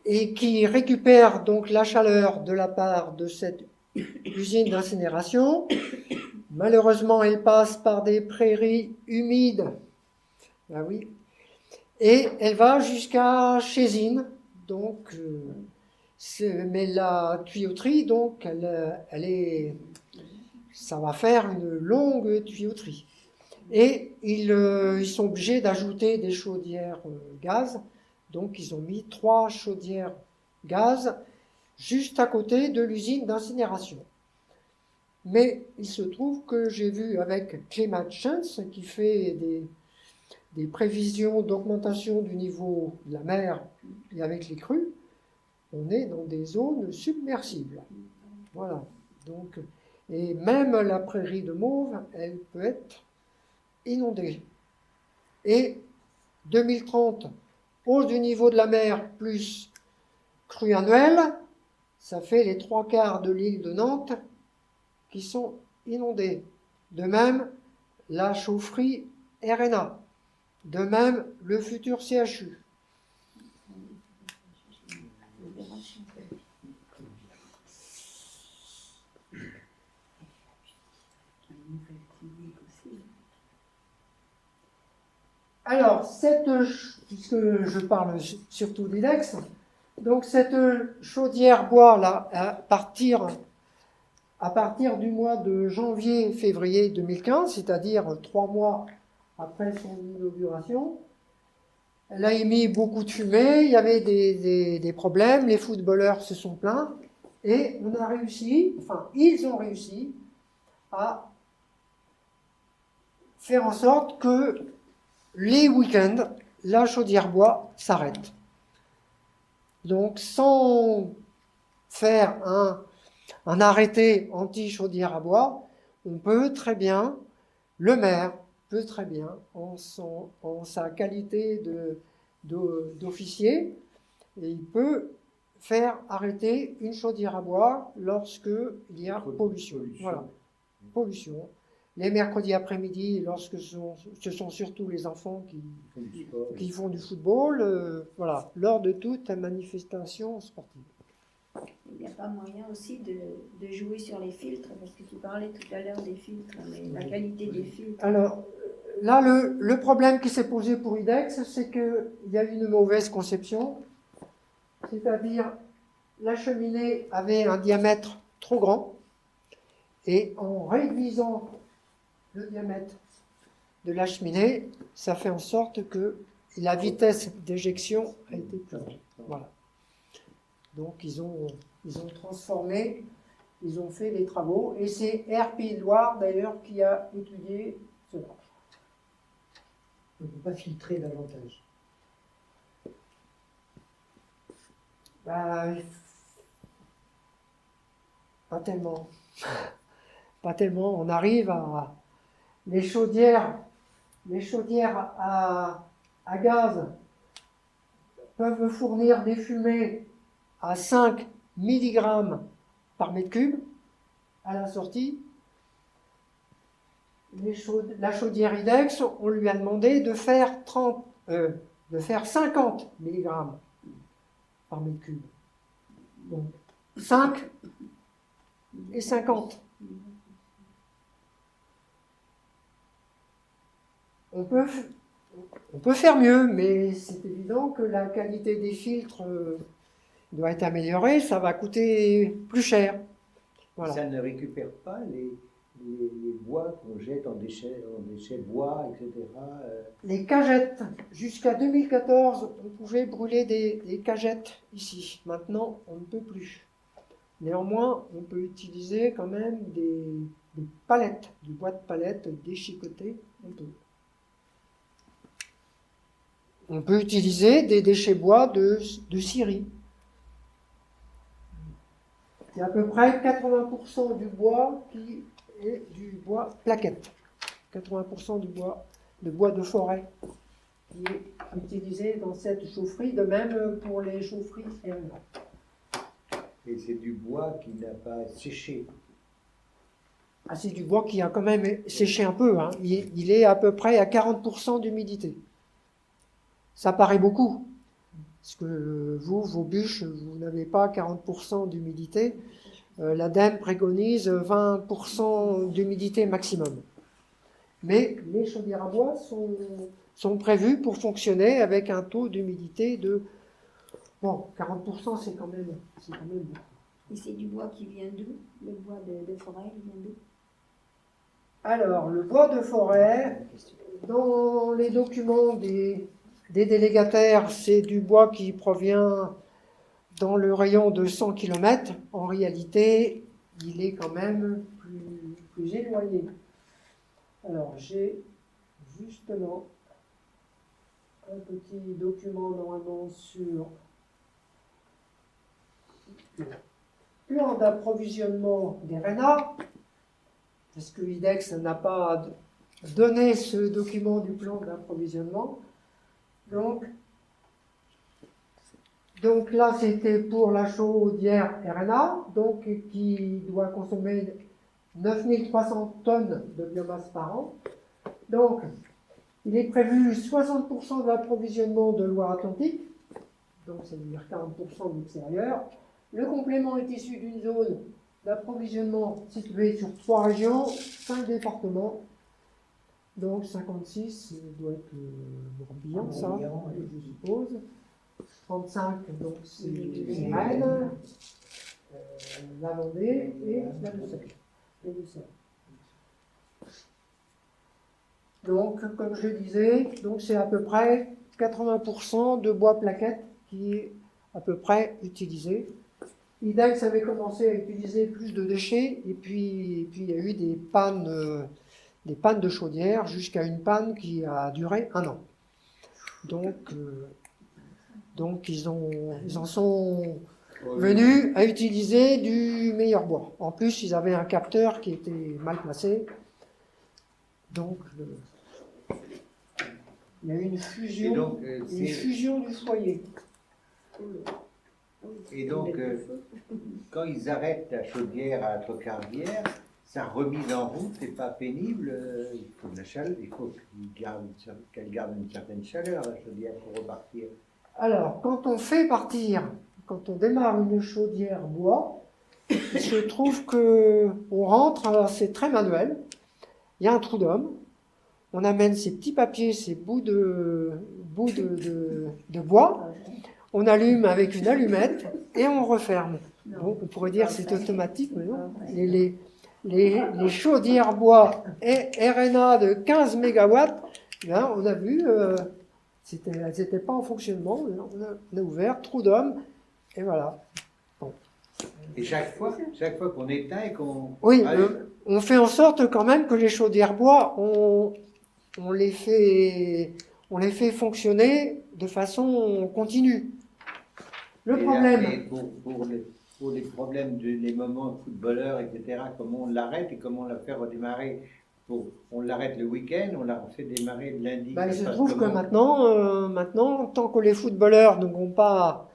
et qui récupère donc la chaleur de la part de cette usine d'incinération. Malheureusement, elle passe par des prairies humides. Ben oui. Et elle va jusqu'à Chésine. Donc, mais la tuyauterie, donc, ça va faire une longue tuyauterie. Et ils sont obligés d'ajouter des chaudières gaz. Donc, ils ont mis 3 chaudières gaz juste à côté de l'usine d'incinération. Mais il se trouve que j'ai vu avec Climate Change, qui fait des prévisions d'augmentation du niveau de la mer et avec les crues, on est dans des zones submersibles. Voilà. Donc, et même la prairie de Mauves, elle peut être inondée. Et 2030, hausse du niveau de la mer plus crue annuelle, ça fait les 3/4 de l'île de Nantes qui sont inondées. De même, la chaufferie RNA. De même, le futur CHU. Alors, puisque je parle surtout d'IDEX, donc cette chaudière bois là, à partir du mois de janvier-février 2015, c'est-à-dire 3 mois après son inauguration, elle a émis beaucoup de fumée, il y avait des problèmes, les footballeurs se sont plaints, et on a réussi, enfin ils ont réussi à faire en sorte que les week-ends, la chaudière bois s'arrête. Donc sans faire un arrêté anti-chaudière à bois, on peut très bien, le maire peut très bien, en sa qualité d'officier, et il peut faire arrêter une chaudière à bois lorsqu'il y a pollution. Voilà, pollution. Les mercredis après-midi, lorsque ce sont surtout les enfants qui font du football, voilà, lors de toute manifestation sportive. Il n'y a pas moyen aussi de jouer sur les filtres, parce que tu parlais tout à l'heure des filtres, mais la qualité des filtres. Alors, là, le problème qui s'est posé pour IDEX, c'est qu'il y a eu une mauvaise conception, c'est-à-dire la cheminée avait un diamètre trop grand, et en réduisant le diamètre de la cheminée, ça fait en sorte que la vitesse d'éjection a été plus grande. Voilà. Donc ils ont transformé, ils ont fait des travaux, et c'est Air Pays de Loire d'ailleurs qui a étudié cela. On ne peut pas filtrer davantage. Pas tellement. Pas tellement. On arrive à les chaudières à gaz peuvent fournir des fumées à 5 mg par mètre cube à la sortie. La chaudière IDEX, on lui a demandé de faire 50 mg par mètre cube. Donc 5 et 50. On peut faire mieux, mais c'est évident que la qualité des filtres doit être améliorée, ça va coûter plus cher. Voilà. Ça ne récupère pas les bois qu'on jette en déchets bois, etc. Les cagettes, jusqu'à 2014, on pouvait brûler des cagettes ici. Maintenant, on ne peut plus. Néanmoins, on peut utiliser quand même des palettes, du bois de palettes déchiquetées. On peut utiliser des déchets bois de scierie. C'est à peu près 80% du bois qui est du bois plaquette. 80% de bois de forêt qui est utilisé dans cette chaufferie, de même pour les chaufferies RNA. Et c'est du bois qui n'a pas séché. Ah, c'est du bois qui a quand même séché un peu. Hein. Il est à peu près à 40% d'humidité. Ça paraît beaucoup, parce que vos bûches, vous n'avez pas 40% d'humidité. L'ADEME préconise 20% d'humidité maximum. Mais les chaudières à bois sont prévues pour fonctionner avec un taux d'humidité de... Bon, 40%, c'est quand même beaucoup. Et c'est du bois qui vient d'où? Le bois de forêt, il vient d'où? Alors, le bois de forêt, dans les documents des délégataires, c'est du bois qui provient dans le rayon de 100 km. En réalité, il est quand même plus éloigné. Alors, j'ai justement un petit document normalement sur le plan d'approvisionnement des RENA, parce que l'IDEX n'a pas donné ce document du plan d'approvisionnement. Donc là, c'était pour la chaudière RNA, donc qui doit consommer 9300 tonnes de biomasse par an. Donc, il est prévu 60% de l'approvisionnement de Loire-Atlantique, donc ça veut dire 40% de l'extérieur. Le complément est issu d'une zone d'approvisionnement située sur 3 régions, 5 départements. Donc 56 doit être Morbihan, ça, Morbihan, oui. je suppose. 35, donc c'est Rennes, la Vendée et la Lucerne. Donc, comme je le disais, donc c'est à peu près 80% de bois plaquette qui est à peu près utilisé. IDEX avait commencé à utiliser plus de déchets et puis il y a eu des pannes de chaudière jusqu'à une panne qui a duré 1 an. Donc ils en sont venus à utiliser du meilleur bois. En plus, ils avaient un capteur qui était mal placé. Donc, il y a eu une fusion, Et donc, du foyer. Et donc, quand ils arrêtent la chaudière à Trocardière, sa remise en route n'est pas pénible. Il faut de la chaleur, il faut qu'elle garde une certaine chaleur, la chaudière, pour repartir. Alors, quand on démarre une chaudière bois, il se trouve qu'on rentre, alors c'est très manuel, il y a un trou d'homme, on amène ces petits papiers, ces bouts de bois, on allume avec une allumette et on referme. Bon, on pourrait dire que c'est automatique, mais non. Les chaudières bois et RNA de 15 MW, là, on a vu, elles n'étaient pas en fonctionnement. On a ouvert, trou d'homme, et voilà. Bon. Et chaque fois qu'on éteint et qu'on... Oui, on fait en sorte quand même que les chaudières bois, on les fait fonctionner de façon continue. Le problème... Mais pour les problèmes, les moments footballeurs, etc., comment on l'arrête et comment on la fait redémarrer? On l'arrête le week-end, on la fait démarrer le lundi. Il se trouve que maintenant, tant que les footballeurs ne vont pas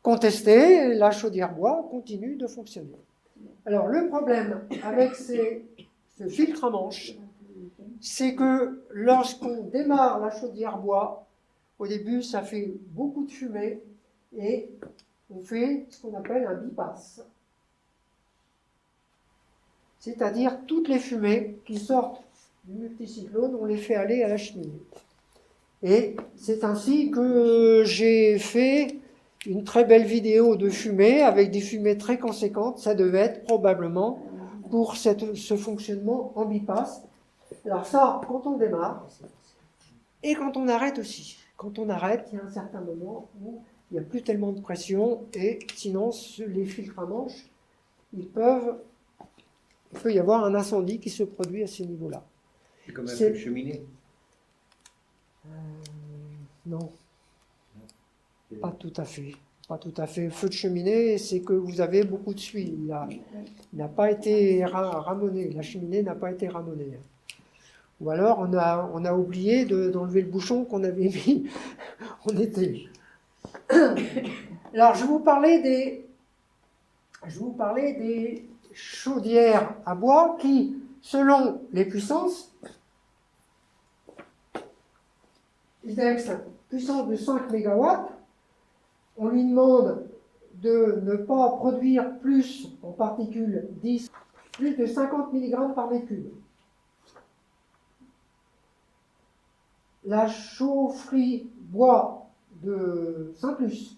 contester, la chaudière bois continue de fonctionner. Alors le problème avec ce filtre à manche, c'est que lorsqu'on démarre la chaudière bois, au début ça fait beaucoup de fumée et on fait ce qu'on appelle un bypass. C'est-à-dire toutes les fumées qui sortent du multicyclone, on les fait aller à la cheminée. Et c'est ainsi que j'ai fait une très belle vidéo de fumée avec des fumées très conséquentes. Ça devait être probablement pour ce fonctionnement en bypass. Alors ça, quand on démarre, et quand on arrête aussi. Quand on arrête, il y a un certain moment où il n'y a plus tellement de pression, et sinon, les filtres à manche, il peut y avoir un incendie qui se produit à ces niveaux-là. C'est comme un feu de cheminée. Non, pas tout à fait. Pas tout à fait. Feu de cheminée, c'est que vous avez beaucoup de suie. Il n'a pas été ramoné. La cheminée n'a pas été ramonée. Ou alors, on a oublié d'enlever le bouchon qu'on avait mis en été. Alors, je vais vous parler des chaudières à bois qui, selon les puissances, IDEX, puissance de 5 MW, on lui demande de ne pas produire plus en particules 10, plus de 50 mg par mètre cube. La chaufferie bois de Saint-Plus,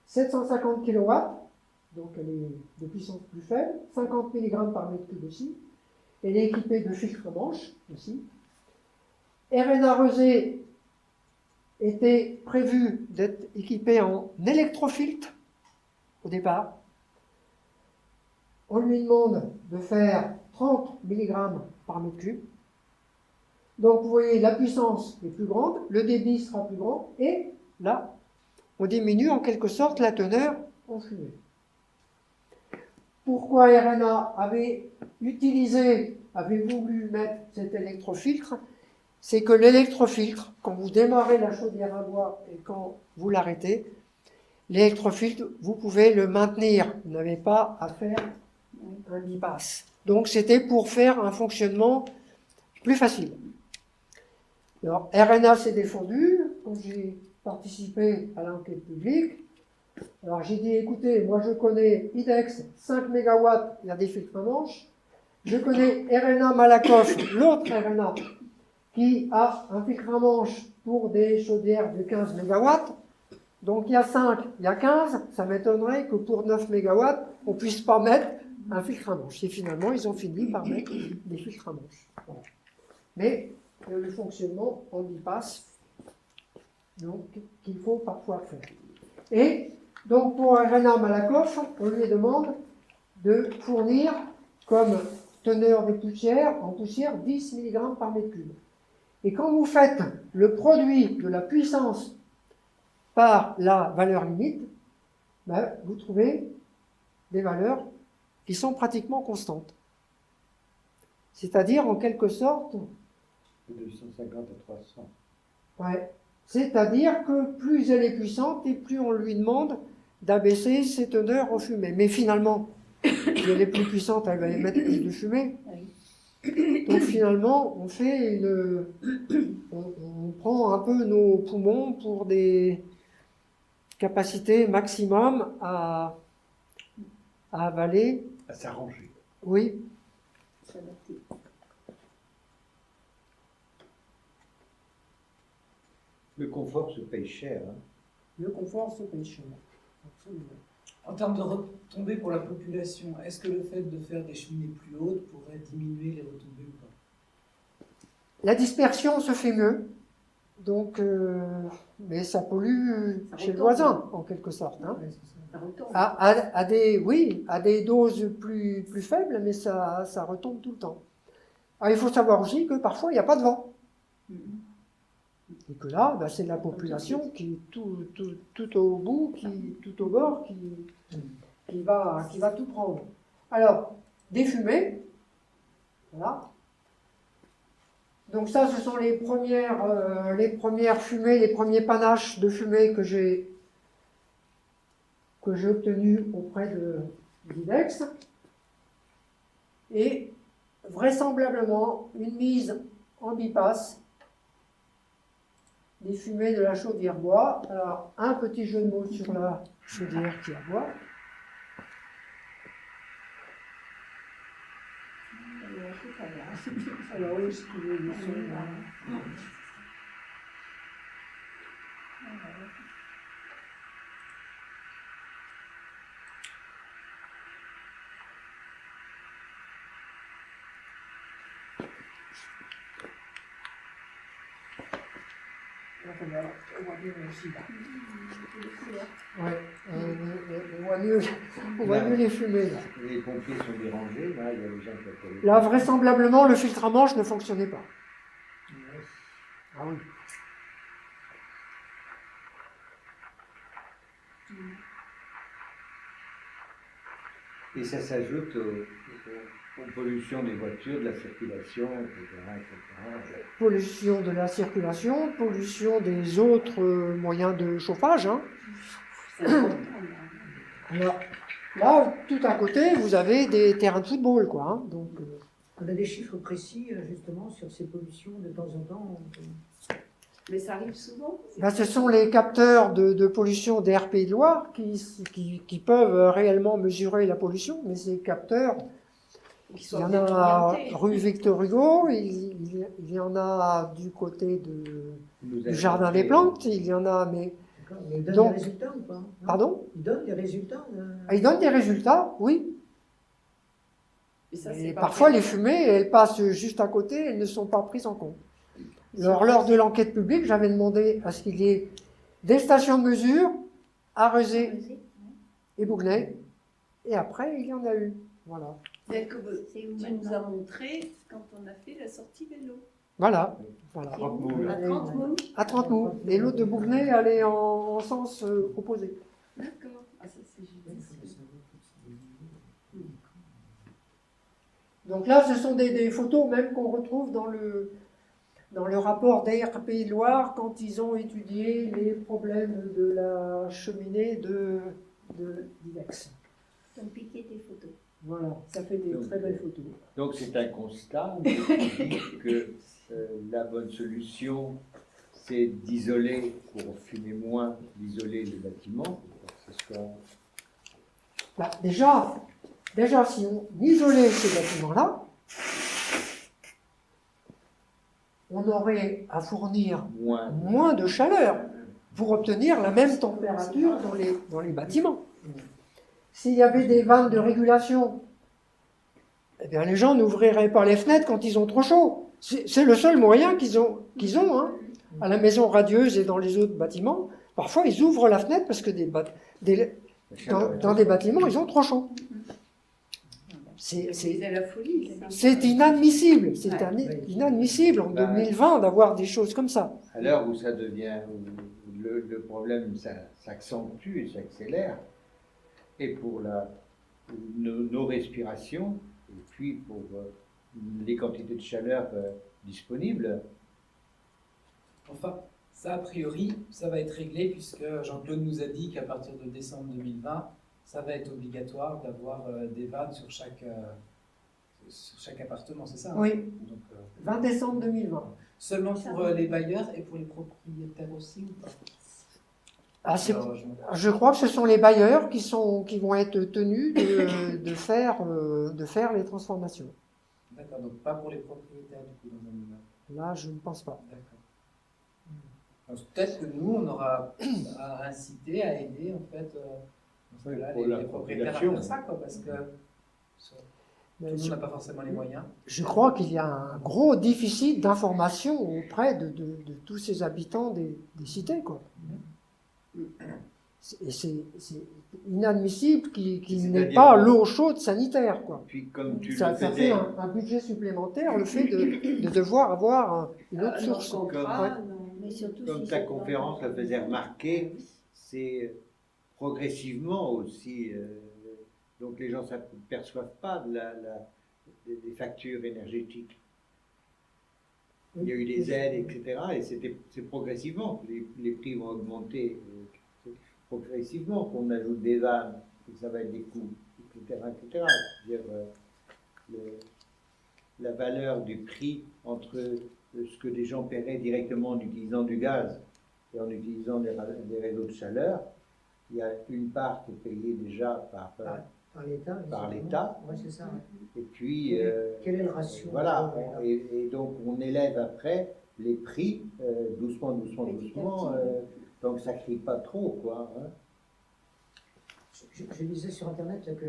750 kW, donc elle est de puissance plus faible, 50 mg par mètre cube aussi. Elle est équipée de filtres manches aussi. RNA Rezé était prévu d'être équipé en électrofiltre au départ. On lui demande de faire 30 mg par mètre cube. Donc vous voyez, la puissance est plus grande, le débit sera plus grand, et là, on diminue en quelque sorte la teneur en fumée. Pourquoi RNA avait voulu mettre cet électrofiltre? C'est que l'électrofiltre, quand vous démarrez la chaudière à bois et quand vous l'arrêtez, l'électrofiltre, vous pouvez le maintenir. Vous n'avez pas à faire un bypass. Donc c'était pour faire un fonctionnement plus facile. Alors RNA s'est défendu quand j'ai participé à l'enquête publique. Alors j'ai dit, écoutez, moi je connais IDEX, 5 MW, il y a des filtres à manche. je connais RNA Malakoff, l'autre RNA, qui a un filtre à manche pour des chaudières de 15 MW. Donc il y a 5, il y a 15, ça m'étonnerait que pour 9 MW, on ne puisse pas mettre un filtre à manche. Et finalement, ils ont fini par mettre des filtres à manche. Voilà. Mais le fonctionnement en bypass, donc qu'il faut parfois faire. Et donc pour RNA Malakoff, on lui demande de fournir comme teneur de poussière, en poussière, 10 mg par mètre cube. Et quand vous faites le produit de la puissance par la valeur limite, ben, vous trouvez des valeurs qui sont pratiquement constantes. C'est-à-dire, en quelque sorte... De 250 à 300. Ouais. C'est-à-dire que plus elle est puissante et plus on lui demande d'abaisser ses teneurs en fumée. Mais finalement, si elle est plus puissante, elle va émettre plus de fumée. Donc finalement, on fait on prend un peu nos poumons pour des capacités maximum à avaler. À s'arranger. Oui. S'adapter. Le confort se paye cher. Hein. Le confort se paye cher. Absolument. En termes de retombées pour la population, est-ce que le fait de faire des cheminées plus hautes pourrait diminuer les retombées ou pas? La dispersion se fait mieux, donc, mais ça pollue Ça chez le retombe. voisin, en quelque sorte. Hein. Ça retombe. À des doses plus faibles, mais ça retombe tout le temps. Alors, il faut savoir aussi que parfois, il n'y a pas de vent. Et que là, ben, c'est la population qui est tout au bout, tout au bord, qui va tout prendre. Alors, des fumées, voilà. Donc ça, ce sont les premières fumées, les premiers panaches de fumée que j'ai obtenus auprès de l'IDEX. Et vraisemblablement, une mise en bypass des fumées de la chaudière bois. Alors, un petit jeu de mots sur la chaudière qui a bois. Alors, où est-ce qu'il est le son, là ? On voit bien aussi là. Ouais, on voit mieux les fumées là. Les pompiers sont dérangés, là, il y a des gens qui appellent. Là, vraisemblablement, le filtre à manche ne fonctionnait pas. Ah oui. Et ça s'ajoute aux pollutions des voitures, de la circulation, etc. Pollution de la circulation, pollution des autres moyens de chauffage. Hein. Alors, là, tout à côté, vous avez des terrains de football, quoi. Hein. Donc, On a des chiffres précis justement sur ces pollutions de temps en temps. Mais ça arrive souvent. ben, ce sont les capteurs de pollution des RPI de Loire qui peuvent réellement mesurer la pollution, mais ces capteurs, Qui il soient y en a orientés. rue Victor Hugo, il y en a du côté du Jardin des Plantes, il y en a, mais... D'accord. Mais ils donnent Donc- des résultats ou pas? Non. Pardon? Ils donnent des résultats Ils donnent des résultats, oui. Et ça, Et c'est pas parfois, vrai. les fumées, elles passent juste à côté, elles ne sont pas prises en compte. Alors, lors de l'enquête publique, j'avais demandé à ce qu'il y ait des stations de mesure à Rezé et Bougnay, et après, il y en a eu. Voilà. Tel que C'est où tu nous as maintenant? montré quand on a fait la sortie vélo. Voilà. C'est où? 30 moules. À 30 moules. À 30 mous. Et l'autre de Bougnay, elle est en sens opposé. D'accord. Ah, ça, c'est génial. Donc là, ce sont des photos même qu'on retrouve dans le rapport d'ARPI Loire quand ils ont étudié les problèmes de la cheminée de l'IDEX. Ils ont piqué tes photos. Voilà, ça fait des très belles photos. Donc c'est un constat, mais on dit que la bonne solution, c'est d'isoler, pour fumer moins, d'isoler les bâtiments, pour que ce soit... Bah, déjà, si on isolait ces bâtiments-là, on aurait à fournir Moins. moins de chaleur pour obtenir la même température dans les bâtiments. S'il y avait des vannes de régulation, eh bien les gens n'ouvriraient pas les fenêtres quand ils ont trop chaud. C'est le seul moyen qu'ils ont hein. À la maison radieuse et dans les autres bâtiments, parfois ils ouvrent la fenêtre parce que dans des bâtiments, ils ont trop chaud. C'est la folie. c'est inadmissible. C'est Ouais. inadmissible en 2020 d'avoir des choses comme ça. À l'heure où ça devient, où le problème s'accentue et s'accélère, et pour nos respirations, et puis pour les quantités de chaleur disponibles. Enfin, ça, a priori, ça va être réglé puisque Jean-Claude nous a dit qu'à partir de décembre 2020, ça va être obligatoire d'avoir des vannes sur chaque appartement, c'est ça hein? Oui, Donc, 20 décembre 2020. seulement pour les bailleurs et pour les propriétaires aussi ou pas Ah, Alors, je crois que ce sont les bailleurs qui vont être tenus de faire les transformations. D'accord, donc pas pour les propriétaires du coup dans un immeuble. Là, je ne pense pas. D'accord. Donc, peut-être que nous, on aura à inciter, à aider en fait dans ce cas-là, Pour les la propriétaires à population. faire ça, quoi, parce que tout le monde n'a pas forcément les moyens. Je crois qu'il y a un gros déficit d'information auprès de tous ces habitants des cités, quoi. Et c'est inadmissible qu'il n'ait pas l'eau chaude sanitaire, quoi. Puis comme tu Ça le fait faisais, un budget supplémentaire, le fait de devoir avoir une autre source. Mais surtout comme si ta c'est pas- conférence le faisait remarquer, c'est progressivement aussi. Donc les gens ne s'aperçoivent pas des factures énergétiques. Il y a eu des aides, etc. Et c'est progressivement. Les prix vont augmenter progressivement, qu'on ajoute des vannes, que ça va être des coûts, etc. etc. C'est-à-dire, la valeur du prix entre ce que des gens paieraient directement en utilisant du gaz et en utilisant des réseaux de chaleur, il y a une part qui est payée déjà par l'État. l'État. Oui, c'est ça. Et puis, Quel est le ratio? voilà, et donc on élève après les prix doucement, donc ça ne crie pas trop, quoi. Hein. Je lisais sur Internet là, que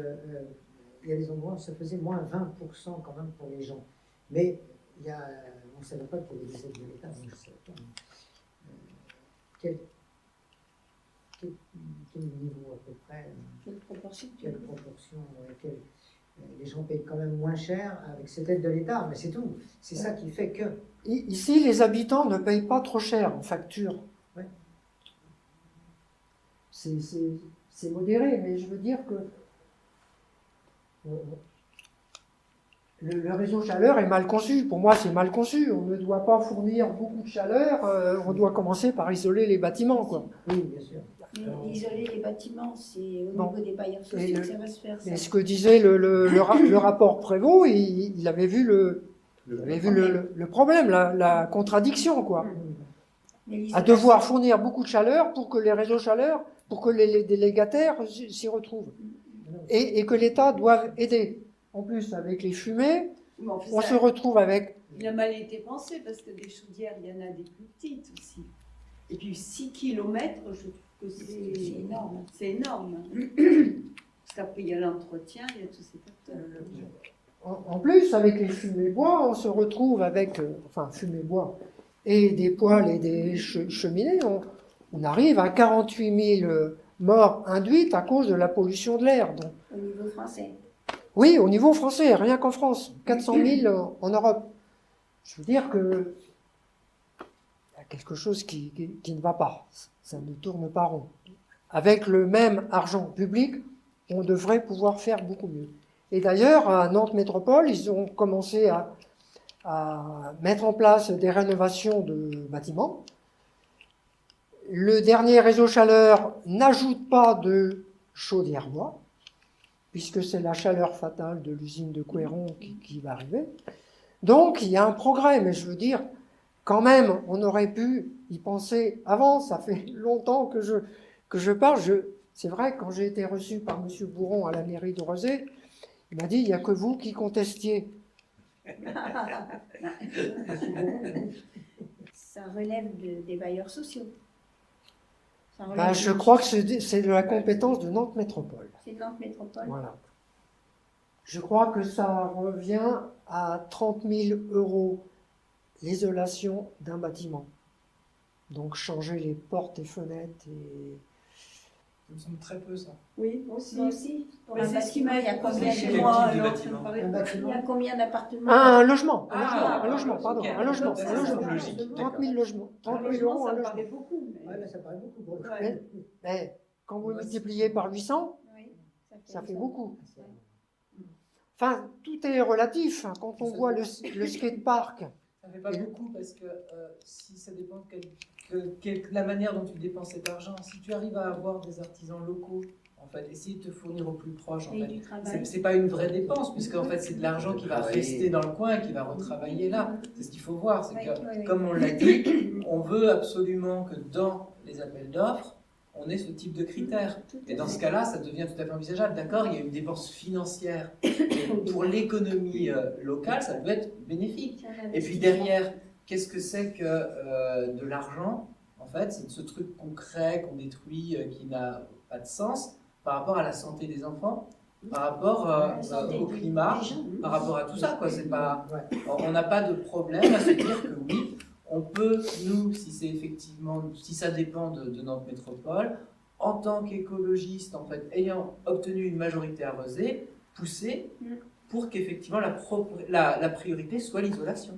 il y a des endroits où ça faisait moins 20% quand même pour les gens. Mais il y a, on ne savait pas qu'il y avait des aides de l'État, donc je ne savais pas. Quel niveau à peu près Quelle proportion Quelle proportion les gens payent quand même moins cher avec cette aide de l'État, mais c'est tout. C'est ça qui fait que... Ici, les habitants ne payent pas trop cher en facture. Ouais. C'est modéré, mais je veux dire que le réseau chaleur est mal conçu. Pour moi, c'est mal conçu. On ne doit pas fournir beaucoup de chaleur. On doit commencer par isoler les bâtiments, quoi. Oui, bien sûr. Mais isoler les bâtiments, c'est au Non. niveau des bailleurs sociaux que ça va se faire. Ça. Et ce que disait le rapport Prévost, il avait vu le problème, la contradiction, quoi. Mais À devoir fournir beaucoup de chaleur pour que les réseaux chaleur, pour que les délégataires s'y retrouvent. Et que l'État doive aider. En plus, avec les fumées, Mais en fait, on ça- se retrouve avec... Il a mal été pensé parce que des chaudières, il y en a des plus petites aussi. Et puis 6 km, je trouve que c'est énorme. C'est énorme. Parce qu'après, il y a l'entretien, il y a tous ces facteurs. En plus, avec les fumées bois, on se retrouve avec... fumées bois et des poêles et des cheminées, on arrive à 48 000 morts induites à cause de la pollution de l'air. Donc, Au niveau français. oui, au niveau français, rien qu'en France, 400 000 en Europe. Je veux dire que il y a quelque chose qui ne va pas. Ça ne tourne pas rond. Avec le même argent public, on devrait pouvoir faire beaucoup mieux. Et d'ailleurs, à Nantes Métropole, ils ont commencé à mettre en place des rénovations de bâtiments. Le dernier réseau chaleur n'ajoute pas de chaudière bois, puisque c'est la chaleur fatale de l'usine de Couéron qui va arriver. Donc, il y a un progrès, mais je veux dire, quand même, on aurait pu y penser avant. Ça fait longtemps que je parle. C'est vrai, quand j'ai été reçu par M. Bourron à la mairie de Rezé, il m'a dit, il n'y a que vous qui contestiez Ça relève des bailleurs sociaux. Ça relève Ben, je du- crois que c'est de la compétence de Nantes Métropole. C'est Nantes Métropole. Voilà. Je crois que ça revient à 30 000 euros l'isolation d'un bâtiment. Donc changer les portes et fenêtres et... Ça me semble très peu ça. Oui, aussi. Moi aussi, pour Mais un c'est ce qui bâtiment, m'a il y a posé combien chez de moi. Quel type de alors, bâtiment ça me paraît Un beaucoup. Il y bâtiment. a combien d'appartements? Ah, un logement, Ah, un logement, pardon, ok. un logement, Ça, un logement, ça, un c'est logement. logique. 30 000 logements, 30 000 Franchement, euros un ça me logement. paraît beaucoup. Ouais, là, ça paraît beaucoup. Pour Ouais. Mais quand vous multipliez par 800, Oui, ça fait beaucoup. C'est- Enfin, tout est relatif. Quand on Ça voit fait- le skatepark, Ça fait pas Et- beaucoup parce que si ça dépend de la manière dont tu dépenses cet argent. Si tu arrives à avoir des artisans locaux, en fait, essayer de te fournir au plus proche, en Et fait. du travail. C'est pas une vraie dépense, puisque en fait c'est de l'argent qui va rester dans le coin, qui va retravailler là. C'est ce qu'il faut voir, c'est Oui, que, oui, oui. comme on l'a dit, on veut absolument que dans les appels d'offres, on ait ce type de critères. Et dans ce cas-là, ça devient tout à fait envisageable. D'accord, il y a une dépense financière, mais pour l'économie locale, ça peut être bénéfique. Et puis derrière, qu'est-ce que c'est que de l'argent? En fait, c'est ce truc concret qu'on détruit, qui n'a pas de sens par rapport à la santé des enfants, par rapport La santé au des climat, gens. par rapport à tout ça, quoi. C'est pas, Ouais. on n'a pas de problème à se dire que oui, on peut, nous, si c'est effectivement, si ça dépend de notre métropole, en tant qu'écologiste, en fait, ayant obtenu une majorité à Rezé, pousser pour qu'effectivement la priorité soit l'isolation.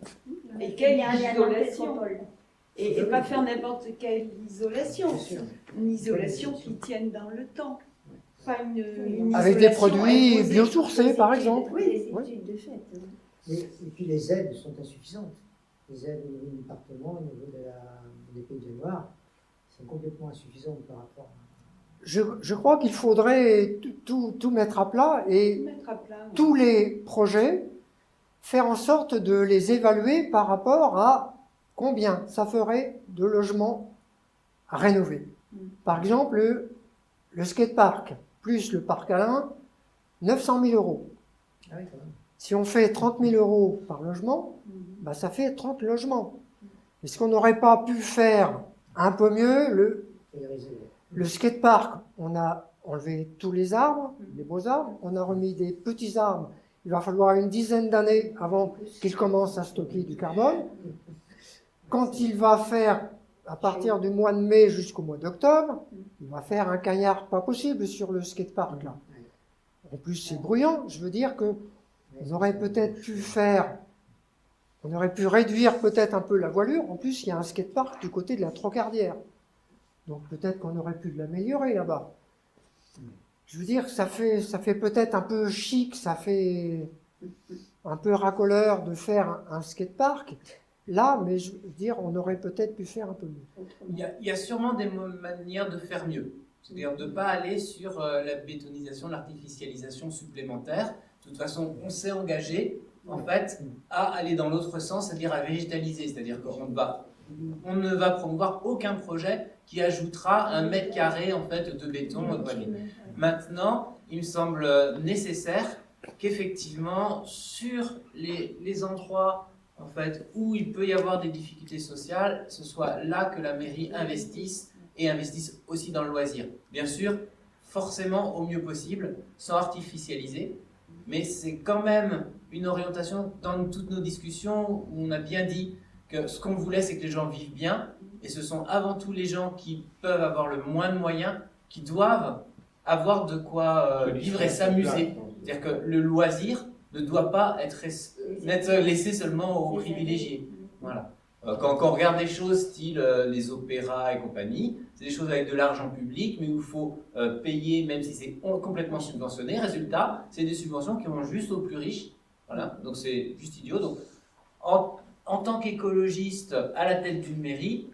Et quelle Il y a un lien dans la isolation. métropole. Et pas faire n'importe quelle isolation. Bien sûr. Une isolation qui tienne dans le temps. Pas une avec des isolation produits imposée. biosourcés, par exemple. Oui, des Oui. études de fait. Et puis les aides sont insuffisantes. Les aides au niveau du département, au niveau des Pays de la Loire, sont complètement insuffisantes par rapport à... Je crois qu'il faudrait tout mettre à plat et Mettre à plat. ouais. tous les projets, faire en sorte de les évaluer par rapport à combien ça ferait de logements rénovés. Par exemple, le skatepark plus le parc Alain, 900 000 euros. Ah oui, quand même. Si on fait 30 000 euros par logement, bah ça fait 30 logements. Est-ce qu'on n'aurait pas pu faire un peu mieux Prioriser. le skatepark? On a enlevé tous les arbres, les beaux arbres, on a remis des petits arbres. Il va falloir une dizaine d'années avant qu'ils commencent à stocker du carbone. Quand il va faire, à partir du mois de mai jusqu'au mois d'octobre, il va faire un cagnard pas possible sur le skatepark là. En plus, c'est bruyant. Je veux dire que on aurait peut-être pu faire, on aurait pu réduire peut-être un peu la voilure. En plus, il y a un skatepark du côté de la Trocardière. Donc peut-être qu'on aurait pu l'améliorer là-bas. Je veux dire, ça fait peut-être un peu chic, ça fait un peu racoleur de faire un skatepark là, mais je veux dire, on aurait peut-être pu faire un peu mieux. Il y a sûrement des manières de faire mieux. C'est-à-dire de ne pas aller sur la bétonisation, l'artificialisation supplémentaire. De toute façon, on s'est engagé en fait à aller dans l'autre sens, c'est-à-dire à végétaliser. C'est-à-dire qu'on ne va promouvoir aucun projet qui ajoutera 1 mètre carré en fait, de béton au palier. Maintenant, il me semble nécessaire qu'effectivement, sur les endroits en fait, où il peut y avoir des difficultés sociales, ce soit là que la mairie investisse et investisse aussi dans le loisir. Bien sûr, forcément au mieux possible, sans artificialiser, mais c'est quand même une orientation dans toutes nos discussions où on a bien dit que ce qu'on voulait, c'est que les gens vivent bien, et ce sont avant tout les gens qui peuvent avoir le moins de moyens qui doivent avoir de quoi vivre et s'amuser. C'est-à-dire que le loisir ne doit pas être laissé seulement aux privilégiés. Voilà. Quand on regarde des choses style les opéras et compagnie, c'est des choses avec de l'argent public, mais où il faut payer, même si c'est complètement subventionné. Résultat, c'est des subventions qui vont juste aux plus riches. Voilà. Donc c'est juste idiot. Donc, en tant qu'écologiste à la tête d'une mairie,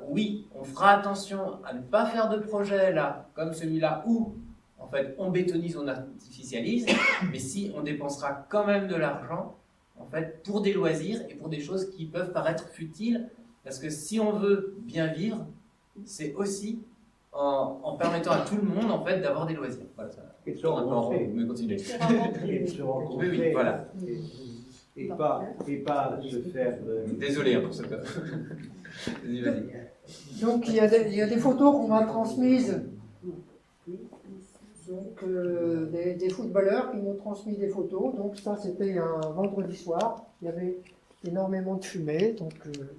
oui, on fera attention à ne pas faire de projet là, comme celui-là, où en fait on bétonise, on artificialise, mais si on dépensera quand même de l'argent, en fait, pour des loisirs et pour des choses qui peuvent paraître futiles, parce que si on veut bien vivre, c'est aussi en permettant à tout le monde en fait d'avoir des loisirs. Voilà, ça. Et de se rencontrer. Mais continuez. Et de se rencontrer. Oui, voilà. Et pas se faire. Désolé hein, pour cette. Vas-y, vas-y. Donc il y a des photos qu'on m'a transmises, donc, des footballeurs qui m'ont transmis des photos. Donc ça c'était un vendredi soir, il y avait énormément de fumée, donc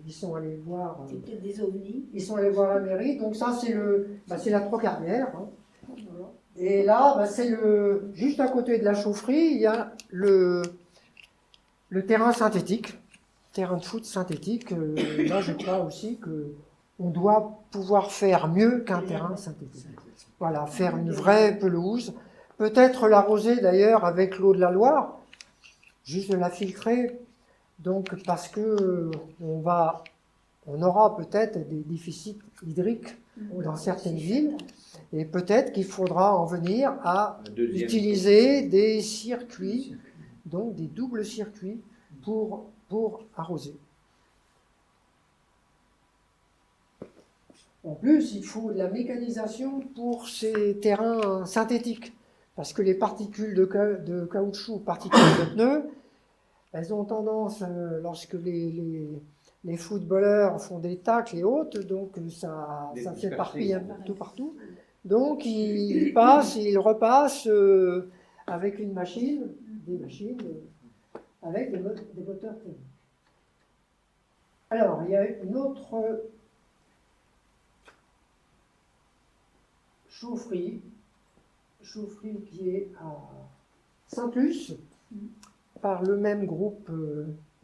ils sont allés voir. C'était des ovnis. Ils sont allés voir la mairie, donc ça c'est la Trocardière. Hein. Et là, c'est juste à côté de la chaufferie, il y a le terrain synthétique, terrain de foot synthétique. Là, je crois aussi que on doit pouvoir faire mieux qu'un terrain synthétique. Voilà, faire une vraie pelouse, peut-être l'arroser d'ailleurs avec l'eau de la Loire, juste la filtrer. Donc parce que on aura peut-être des déficits hydriques dans certaines villes, et peut-être qu'il faudra en venir à utiliser des circuits, donc des doubles circuits pour arroser. En plus, il faut de la mécanisation pour ces terrains synthétiques, parce que les particules de caoutchouc, particules de pneus, elles ont tendance, lorsque les footballeurs font des tacles et autres, donc ça s'éparpille un peu partout. Donc ils passent et ils repassent avec des machines avec des moteurs thermiques. Alors, il y a une autre chaufferie qui est à Saint-Luce, par le même groupe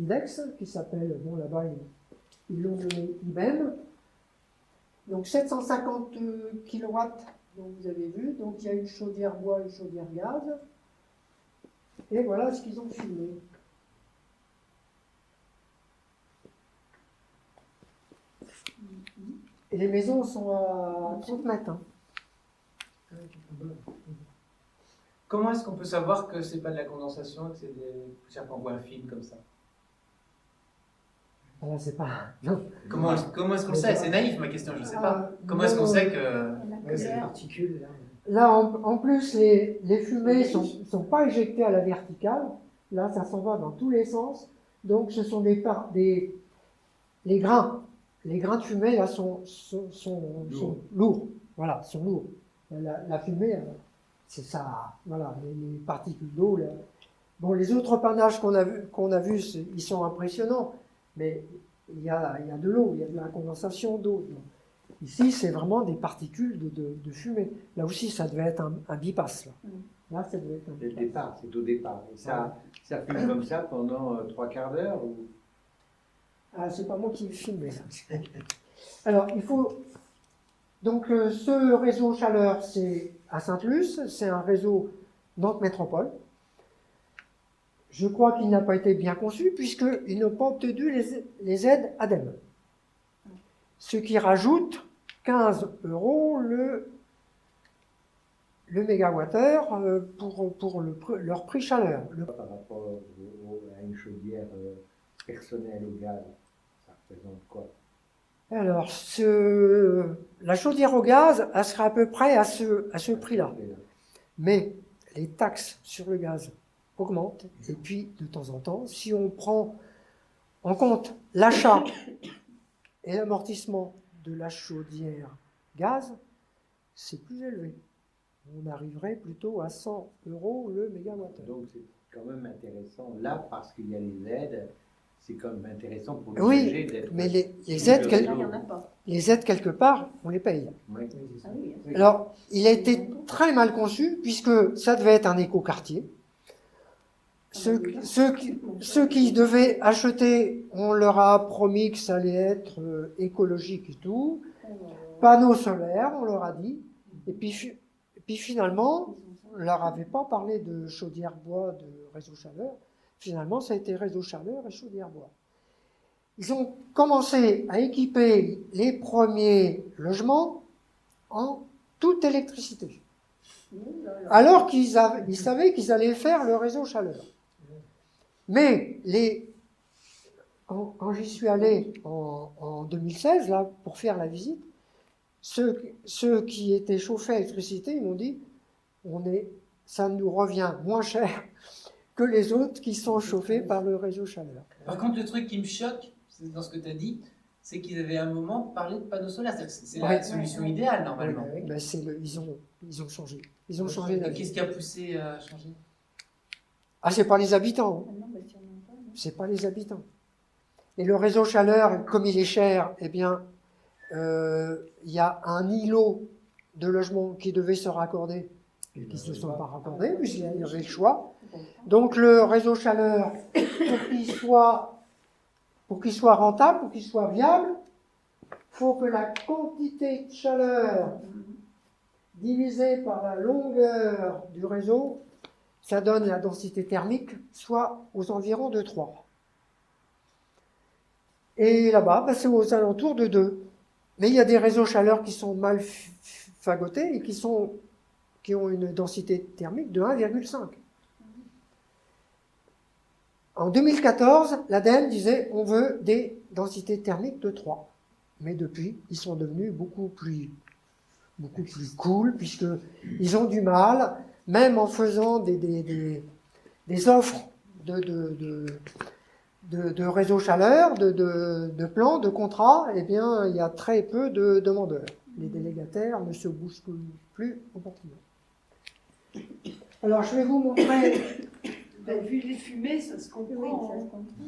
IDEX, qui s'appelle, bon là-bas ils l'ont nommé IBEM. Donc 750 kW, donc vous avez vu, donc il y a une chaudière bois, une chaudière gaz. Et voilà ce qu'ils ont filmé. Et les maisons sont à 30 mètres. Hein. Comment est-ce qu'on peut savoir que c'est pas de la condensation, que c'est des poussières qu'on voit un film comme ça? On ne sait pas. Non. Comment est-ce qu'on le sait? C'est naïf ma question, je ne sais pas. Comment est-ce qu'on sait que... Ces particules là. Là, en plus, les fumées ne sont pas éjectées à la verticale. Là, ça s'en va dans tous les sens. Donc, ce sont les grains. Les grains de fumée, là, sont lourds. Voilà, sont lourds. La fumée, c'est ça. Voilà, les particules d'eau. Bon, les autres panaches qu'on a vus, ils sont impressionnants. Mais il y a de l'eau, il y a de la condensation d'eau. Ici, c'est vraiment des particules de fumée. Là aussi, ça devait être un bipass. Là, ça devait être un C'est le bipass. départ, c'est au départ. Et ça fume comme ça pendant 3/4 d'heure ou... Ah, c'est pas moi qui filme ça. Alors, il faut... Donc, ce réseau chaleur, c'est à Sainte-Luce. C'est un réseau Nantes Métropole. Je crois qu'il n'a pas été bien conçu puisqu'ils n'ont pas obtenu les aides ADEME. Ce qui rajoute 15 € le mégawattheure pour leur prix chaleur. Par rapport à une chaudière personnelle au gaz, ça représente quoi? Alors, la chaudière au gaz, elle sera à peu près à ce prix-là. Mais les taxes sur le gaz augmentent. Et puis, de temps en temps, si on prend en compte l'achat et l'amortissement de la chaudière gaz, c'est plus élevé. On arriverait plutôt à 100 € le mégawattheure. Donc c'est quand même intéressant là parce qu'il y a les aides. C'est quand même intéressant pour Oui, l'usager d'être. mais les aides, Là, il n'y en a pas. les aides, quelque part, on les paye. Oui. Ah oui. Alors, il a été très mal conçu puisque ça devait être un écoquartier. Ceux qui devaient acheter, on leur a promis que ça allait être écologique et tout. Panneaux solaires, on leur a dit. Et puis finalement, on leur avait pas parlé de chaudière bois, de réseau chaleur. Finalement, ça a été réseau chaleur et chaudière bois. Ils ont commencé à équiper les premiers logements en toute électricité. Alors qu'ils savaient qu'ils allaient faire le réseau chaleur. Mais quand j'y suis allé en 2016, là, pour faire la visite, ceux qui étaient chauffés à l'électricité, ils m'ont dit ça nous revient moins cher que les autres qui sont chauffés par le réseau chaleur. Par contre, le truc qui me choque, c'est dans ce que tu as dit, c'est qu'ils avaient à un moment parlé de panneaux solaires. C'est-à-dire que c'est la Ouais. solution idéale, normalement. Ben, ils ont changé. Ils ont changé Et d'avis. qu'est-ce qui a poussé à changer? Ah, c'est pas les habitants. Ah non, bah, sûrement pas, non. C'est pas les habitants. Et le réseau chaleur, comme il est cher, eh bien, il y a un îlot de logements qui devait se raccorder, et qui ne se sont pas raccordés, puisqu'il y avait le choix. Donc le réseau chaleur, pour qu'il soit rentable, pour qu'il soit viable, il faut que la quantité de chaleur divisée par la longueur du réseau, ça donne la densité thermique, soit aux environs de 3. Et là-bas, ben, c'est aux alentours de 2. Mais il y a des réseaux chaleur qui sont mal fagotés et qui ont une densité thermique de 1,5. En 2014, l'ADEME disait on veut des densités thermiques de 3. Mais depuis, ils sont devenus beaucoup plus cool, puisqu'ils ont du mal, même en faisant des offres de réseau chaleur, de plans, de contrats, eh bien, il y a très peu de demandeurs. Les délégataires ne se bousculent plus opportunément. Alors, je vais vous montrer. Ben, vu les fumées, ça se Oui, comprend. ça se hein. comprend.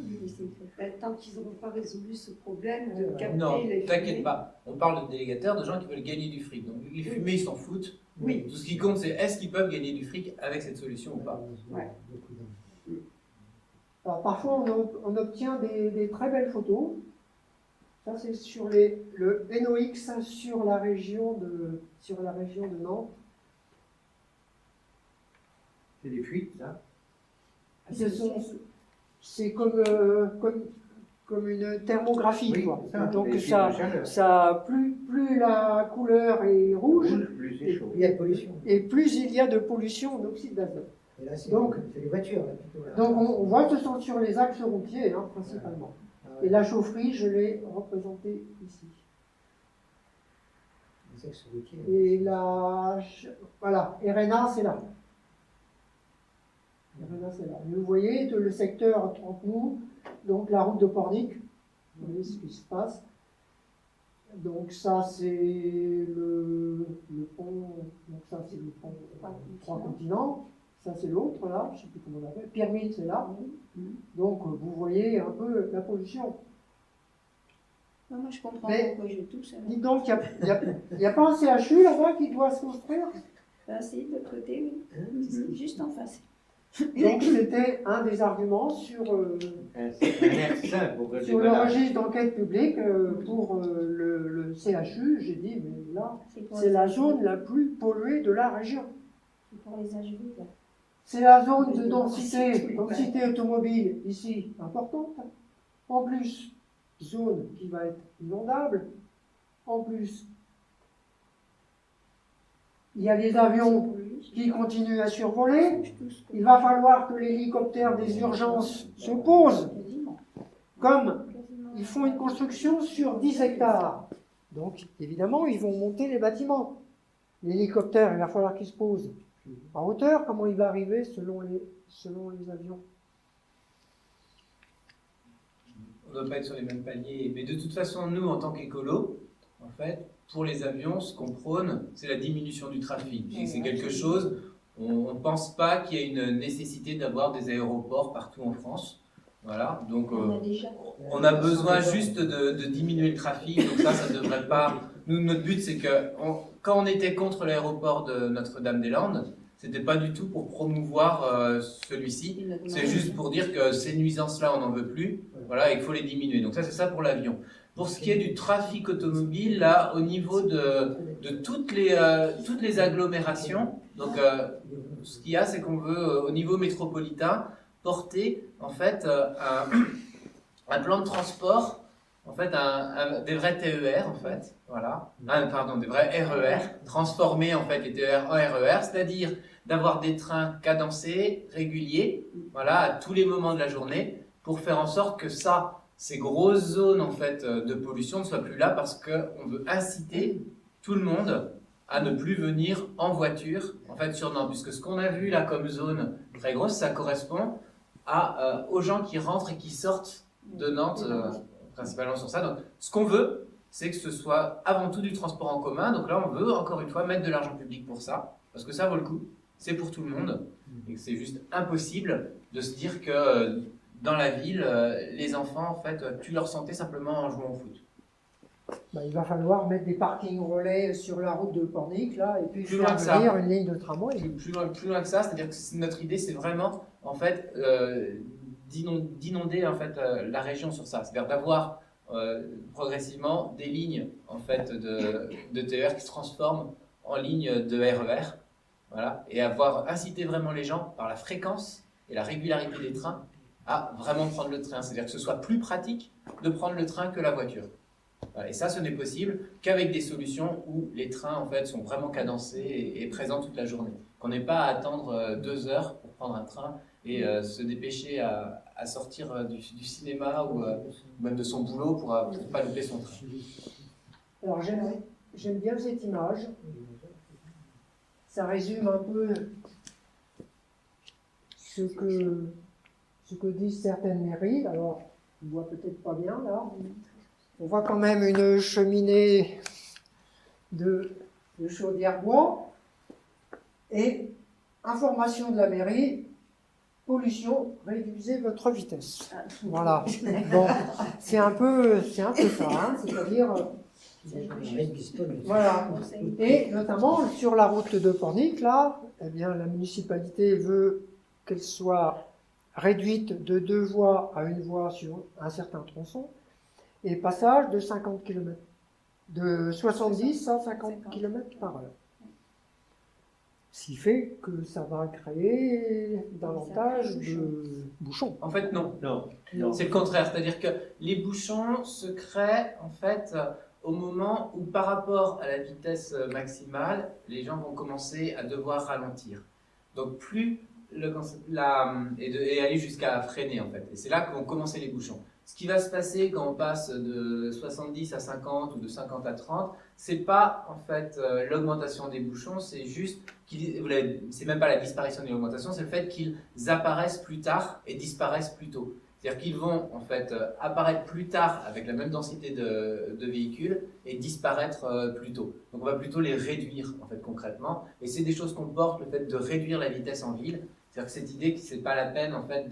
Ben, tant qu'ils n'auront pas résolu ce problème de capter Non, les t'inquiète fumées. pas. On parle de délégataires, de gens qui veulent gagner du fric. Donc les fumées, ils s'en foutent. Oui. Tout ce qui compte, c'est est-ce qu'ils peuvent gagner du fric avec cette solution ou pas. Ouais. Alors, parfois, on obtient des très belles photos. Ça, c'est sur le NOx sur la région de Nantes. C'est des fuites, ça. C'est comme une thermographie, Oui, quoi. ça, Donc les ça, films de chaleur. plus la couleur est rouge, Plus c'est chaud. Il y a de pollution. et plus il y a de pollution en oxyde d'azote. Et là, c'est Donc- c'est les voitures, là, plutôt. Là. Donc on voit que ce sont sur les axes routiers, hein, principalement. Ah ouais. Et la chaufferie, je l'ai représentée ici. Les axes routiers. Et voilà, RNA, c'est là. RNA, c'est là. Vous voyez le secteur Trente-Nous, donc la route de Pornic. Vous voyez ce qui se passe. Donc ça, c'est le pont. Donc ça, c'est le pont Trois Continents. Ça, c'est l'autre, là. Je ne sais plus comment on l'appelle. Pyramide, c'est là. Donc vous voyez un peu la pollution. Non, moi, je comprends Mais- pourquoi je touche. Dites donc, il n'y a pas un CHU là-bas qui doit se construire? Ben, c'est de l'autre côté, oui. Juste en face. Donc c'était un des arguments sur Un air sain pour que le registre d'enquête publique pour le CHU. J'ai dit, mais là, pour c'est les la âges zone vides. la plus polluée de la région. C'est pour les âges vides. C'est la zone de densité automobile ici importante. En plus, zone qui va être inondable. En plus, il y a des avions qui continuent à survoler. Il va falloir que l'hélicoptère des urgences se pose. Comme ils font une construction sur 10 hectares. Donc, évidemment, ils vont monter les bâtiments. L'hélicoptère, il va falloir qu'il se pose en hauteur. Comment il va arriver selon les avions? On ne doit pas être sur les mêmes paliers. Mais de toute façon, nous, en tant qu'écolo, en fait, pour les avions, ce qu'on prône, c'est la diminution du trafic. Et c'est quelque chose, on ne pense pas qu'il y ait une nécessité d'avoir des aéroports partout en France. Voilà, donc On a déjà. on a besoin juste de diminuer le trafic, donc ça devrait pas... Nous, notre but, c'est que quand on était contre l'aéroport de Notre-Dame-des-Landes, c'était pas du tout pour promouvoir celui-ci, c'est juste pour dire que ces nuisances-là, on n'en veut plus, voilà, et qu'il faut les diminuer. Donc ça, c'est ça pour l'avion. Pour ce qui est du trafic automobile, là, au niveau de toutes les agglomérations, donc ce qu'il y a, c'est qu'on veut, au niveau métropolitain, porter, en fait, un plan de transport, en fait, des vrais TER, en fait, voilà, des vrais RER, transformer, en fait, les TER en RER, c'est-à-dire d'avoir des trains cadencés, réguliers, voilà, à tous les moments de la journée, pour faire en sorte que ces grosses zones, en fait, de pollution ne soient plus là, parce qu'on veut inciter tout le monde à ne plus venir en voiture en fait sur Nantes, puisque ce qu'on a vu là comme zone très grosse, ça correspond aux gens qui rentrent et qui sortent de Nantes, principalement sur ça. Donc ce qu'on veut, c'est que ce soit avant tout du transport en commun. Donc là, on veut encore une fois mettre de l'argent public pour ça, parce que ça vaut le coup, c'est pour tout le monde, et que c'est juste impossible de se dire que dans la ville, les enfants, en fait, tuent leur santé simplement en jouant au foot. Bah, il va falloir mettre des parkings relais sur la route de Pornic, là, et puis Plus loin faire que ça. venir une ligne de tramway. Plus loin que ça, c'est-à-dire que notre idée, c'est vraiment, en fait, d'inonder en fait, la région sur ça. C'est-à-dire d'avoir progressivement des lignes en fait, de TER qui se transforment en lignes de RER, voilà, et avoir incité vraiment les gens par la fréquence et la régularité des trains à vraiment prendre le train. C'est-à-dire que ce soit plus pratique de prendre le train que la voiture. Voilà, et ça, ce n'est possible qu'avec des solutions où les trains en fait, sont vraiment cadencés et présents toute la journée. Qu'on n'ait pas à attendre 2 heures pour prendre un train et se dépêcher à sortir du cinéma ou même de son boulot pour ne pas louper son train. Alors j'aime bien cette image. Ça résume un peu ce que disent certaines mairies. Alors, on ne voit peut-être pas bien là. On voit quand même une cheminée de chaudière bois. Et information de la mairie, pollution, réduisez votre vitesse. Voilà. Bon, c'est un peu ça, hein, c'est-à-dire. Voilà. Et notamment sur la route de Pornic, là, eh bien, la municipalité veut qu'elle soit réduite de 2 voies à 1 voie sur un certain tronçon, et passage de 50 km, de 70 à 50 km par heure. Ce qui fait que ça va créer davantage de bouchons. En fait, non. Non. C'est le contraire. C'est-à-dire que les bouchons se créent en fait au moment où, par rapport à la vitesse maximale, les gens vont commencer à devoir ralentir. Donc, plus et aller jusqu'à freiner en fait. Et c'est là que vont commencer les bouchons. Ce qui va se passer quand on passe de 70 à 50 ou de 50 à 30, c'est pas en fait l'augmentation des bouchons, c'est juste c'est même pas la disparition de l'augmentation, c'est le fait qu'ils apparaissent plus tard et disparaissent plus tôt. C'est-à-dire qu'ils vont en fait apparaître plus tard avec la même densité de véhicules et disparaître plus tôt. Donc on va plutôt les réduire en fait concrètement. Et c'est des choses qu'on porte, le fait de réduire la vitesse en ville. C'est-à-dire que cette idée que c'est pas la peine en fait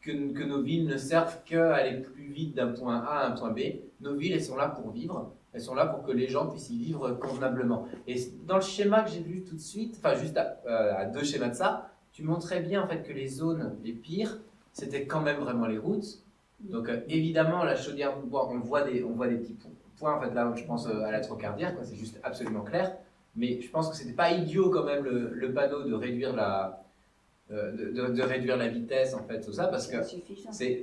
que nos villes ne servent qu'à aller plus vite d'un point A à un point B. Nos villes, elles sont là pour vivre. Elles sont là pour que les gens puissent y vivre convenablement. Et dans le schéma que j'ai vu tout de suite, enfin juste à 2 schémas de ça, tu montrais bien en fait que les zones les pires, c'était quand même vraiment les routes. Donc évidemment, la chaudière bois, on voit des petits points. En fait, là, je pense à la trocardière, quoi. C'est juste absolument clair. Mais je pense que c'était pas idiot quand même le panneau de réduire de réduire la vitesse, en fait, tout ça, parce que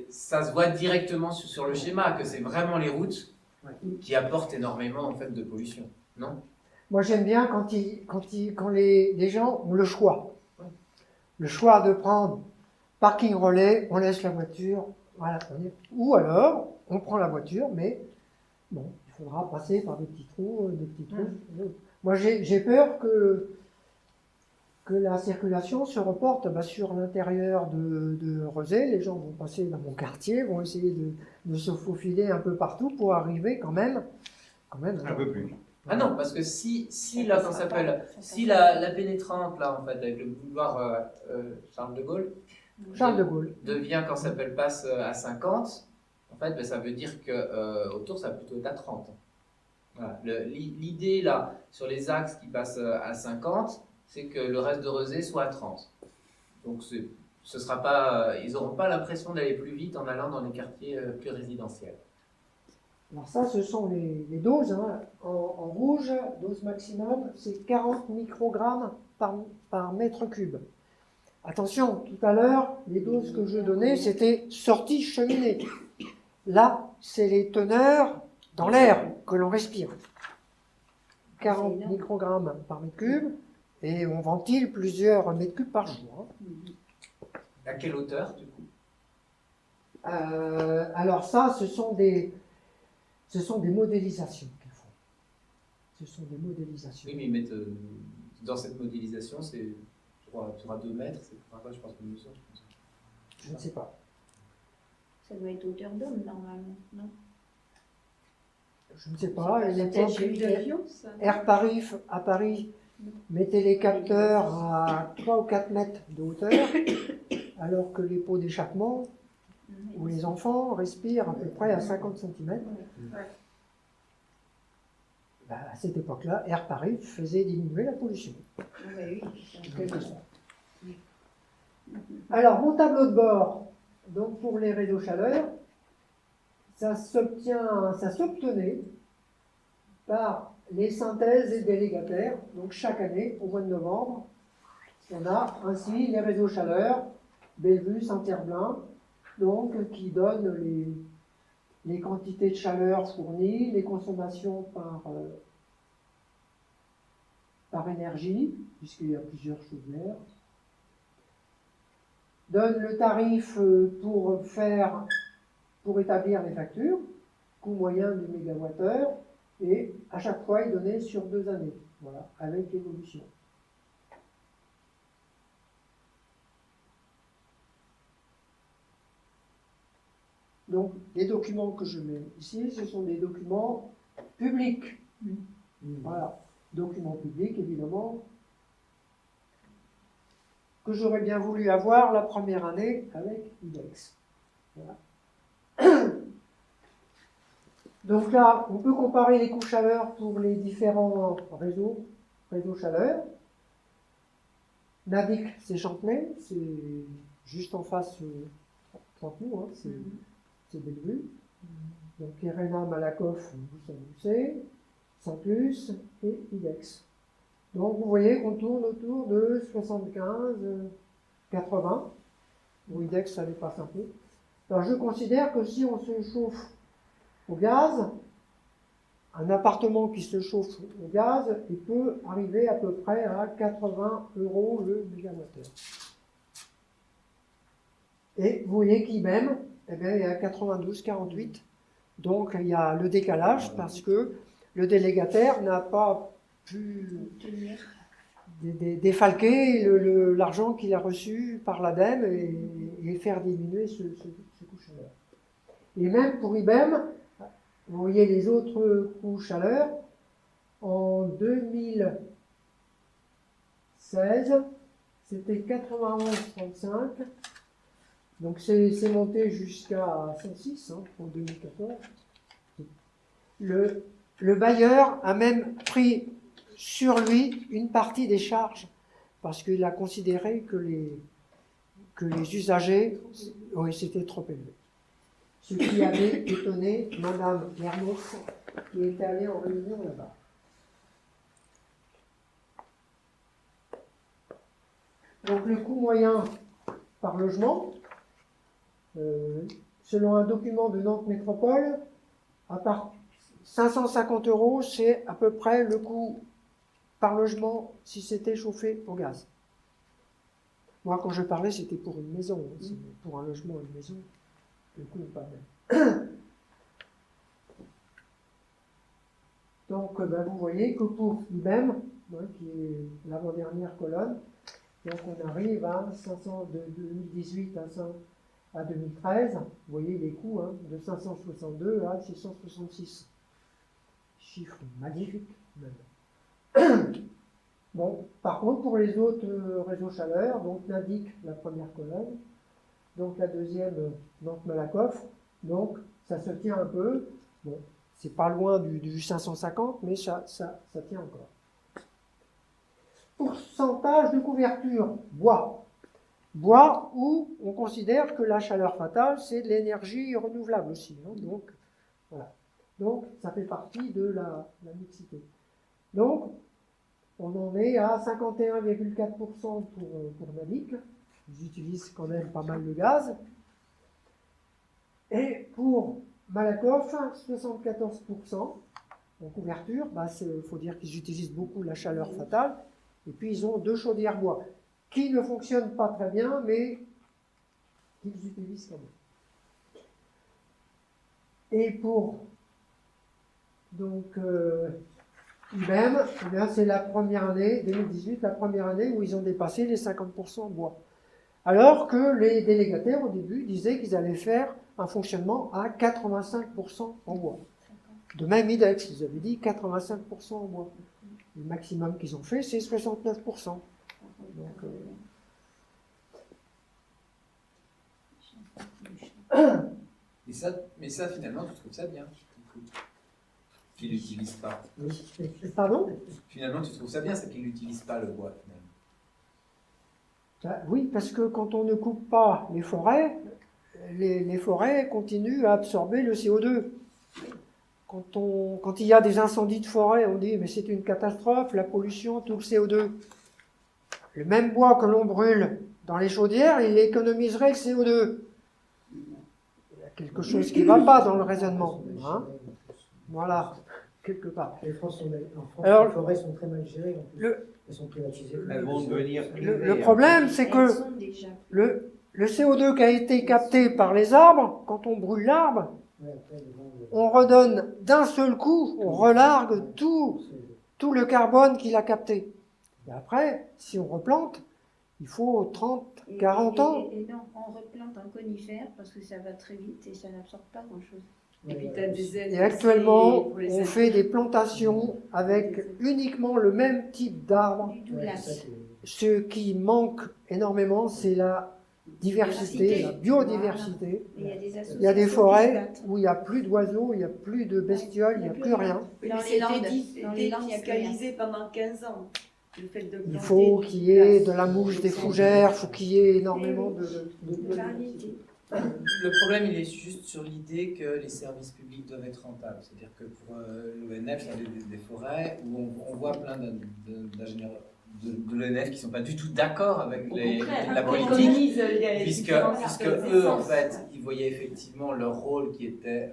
ça se voit directement sur le schéma, que c'est vraiment les routes qui apportent énormément, en fait, de pollution, non? Moi, j'aime bien quand les gens ont le choix. Le choix de prendre parking relais, on laisse la voiture, voilà. Ou alors, on prend la voiture, mais bon, il faudra passer par des petits trous, Moi, j'ai peur que la circulation se reporte sur l'intérieur de Rezé. Les gens vont passer dans mon quartier, vont essayer de se faufiler un peu partout pour arriver quand même Un peu plus. Ah non, parce que si là, comment ça s'appelle, si la pénétrante, là, en fait, avec le boulevard Charles de Gaulle devient, quand ça s'appelle, passe à 50, en fait, ben, ça veut dire que autour, ça va plutôt être à 30. Voilà. L'idée, là, sur les axes qui passent à 50, c'est que le reste de Rezé soit à 30. Donc, ce sera pas, ils n'auront pas l'impression d'aller plus vite en allant dans les quartiers plus résidentiels. Alors ça, ce sont les doses. Hein. En rouge, dose maximum, c'est 40 microgrammes par mètre cube. Attention, tout à l'heure, les doses que je donnais, c'était sortie cheminée. Là, c'est les teneurs dans l'air que l'on respire. 40 microgrammes par mètre cube, et on ventile plusieurs mètres cubes par jour. À quelle hauteur, du coup? Alors ça, ce sont des modélisations qu'ils font. Ce sont des modélisations. Oui, mais ils mettent dans cette modélisation, c'est, je crois, tu auras 2 mètres, c'est pas, je pense, une mesure. Je ne sais pas. Ça doit être hauteur d'homme normalement, non? Je ne sais pas. À La tête l'époque, j'ai eu d'avion, ça. Air Paris, à Paris, mettait les capteurs à 3 ou 4 mètres de hauteur, alors que les pots d'échappement, où les enfants respirent à peu près à 50 cm, à cette époque-là, Air Paris faisait diminuer la pollution. Oui, En quelque sorte. Alors, mon tableau de bord, donc pour les réseaux chaleur, ça s'obtenait par les synthèses et délégataires. Donc chaque année, au mois de novembre, on a ainsi les réseaux chaleur, Bellevue, Saint-Herblain, donc qui donnent les quantités de chaleur fournies, les consommations par énergie, puisqu'il y a plusieurs chaudières, donne le tarif pour établir les factures, coût moyen du mégawattheure, et à chaque fois il donnait sur 2 années, voilà, avec l'évolution. Donc les documents que je mets ici, ce sont des documents publics. Voilà, documents publics évidemment, que j'aurais bien voulu avoir la première année avec IDEX. Voilà. Donc là, on peut comparer les coûts chaleur pour les différents réseaux chaleur. Nadic, c'est Chantenay, c'est juste en face Chanteloup, hein, c'est Bellevue. Donc Irena, Malakoff, vous savez, Saint-Luce et IDEX. Donc vous voyez qu'on tourne autour de 75, 80. Pour IDEX, ça dépasse un peu. Alors je considère que si on se chauffe au gaz, un appartement qui se chauffe au gaz, il peut arriver à peu près à 80 € le mégawattheure. Et vous voyez qu'IBM, eh bien, il est à 92,48. Donc il y a le décalage parce que le délégataire n'a pas pu défalquer l'argent qu'il a reçu par l'ADEME et faire diminuer ce coût chaleur. Et même pour IBM, vous voyez les autres coûts chaleur, en 2016, c'était 91,35. Donc c'est monté jusqu'à 106 en 2014. Le bailleur a même pris sur lui une partie des charges parce qu'il a considéré que les usagers c'était trop élevé. Ce qui avait étonné Madame Lermouf qui était allée en réunion là-bas. Donc le coût moyen par logement, selon un document de Nantes Métropole, à part 550 €, c'est à peu près le coût par logement si c'était chauffé au gaz. Moi, quand je parlais, c'était pour une maison. Pour un logement, une maison, le coût n'est pas même. Donc, vous voyez que pour IBM, qui est l'avant-dernière colonne, donc on arrive à 500 de 2018 à 2013. Vous voyez les coûts de 562 à 666. Chiffre magnifique même. Bon, par contre, pour les autres réseaux chaleur, donc Nadic, la première colonne, donc la deuxième, Nantes-Malakoff, donc ça se tient un peu. Bon, c'est pas loin du 550, mais ça tient encore. Pourcentage de couverture, bois. Bois où on considère que la chaleur fatale, c'est de l'énergie renouvelable aussi. Donc, voilà. Donc, ça fait partie de la mixité. Donc, on en est à 51,4% pour Nadic. Ils utilisent quand même pas mal le gaz. Et pour Malakoff, 74% en couverture. Il faut dire qu'ils utilisent beaucoup la chaleur fatale. Et puis, ils ont 2 chaudières bois qui ne fonctionnent pas très bien, mais qu'ils utilisent quand même. Et pour donc IBM, eh bien, c'est la première année, 2018, la première année où ils ont dépassé les 50% en bois. Alors que les délégataires, au début, disaient qu'ils allaient faire un fonctionnement à 85% en bois. De même, IDEX, ils avaient dit 85% en bois. Le maximum qu'ils ont fait, c'est 69%. Donc, Mais ça, finalement, tu trouves ça bien, qu'ils l'utilisent pas. Pardon? Finalement, tu trouves ça bien, c'est qu'ils n'utilisent pas le bois, finalement. Oui, parce que quand on ne coupe pas les forêts continuent à absorber le CO2. Quand il y a des incendies de forêt, on dit mais c'est une catastrophe, la pollution, tout le CO2. Le même bois que l'on brûle dans les chaudières, il économiserait le CO2. Il y a quelque chose qui ne va pas dans le raisonnement. Hein? Voilà, quelque part. En France, Alors, les forêts sont très mal gérées. En plus. Elles sont privatisées. Elles vont devenir Le problème, c'est que Elles sont déjà. le CO2 qui a été capté par les arbres, quand on brûle l'arbre, Ouais, après, ils vont- on redonne d'un seul coup, on relargue tout le carbone qu'il a capté. Et après, si on replante, il faut 30, 40 ans. Et non, on replante un conifère parce que ça va très vite et ça n'absorbe pas grand-chose. Et puis t'as des aides Et actuellement, pour les on fait des plantations avec uniquement le même type d'arbre. Du Ouais, doulac. c'est ça qui est- Ce qui manque énormément, c'est la diversité, la biodiversité. Il y a des associations. Il y a des qui se forêts battent. où il n'y a plus d'oiseaux, il n'y a plus de bestioles, il n'y a plus rien. Oui, Dans mais les c'était Landes, dans les Landes, il y a plus rien. défiscalisé pendant 15 ans. Le fait de Il planter faut du qu'il y ait de gaz. la mouche, des fougères, il faut qu'il y ait énormément de De variété. Le problème, il est juste sur l'idée que les services publics doivent être rentables. C'est-à-dire que pour l'ONF, il y a des forêts où on voit plein d'ingénieurs de l'ONF qui ne sont pas du tout d'accord avec Au contraire, la on politique, organise les puisque différentes eux, en essences. fait, ils voyaient effectivement leur rôle qui était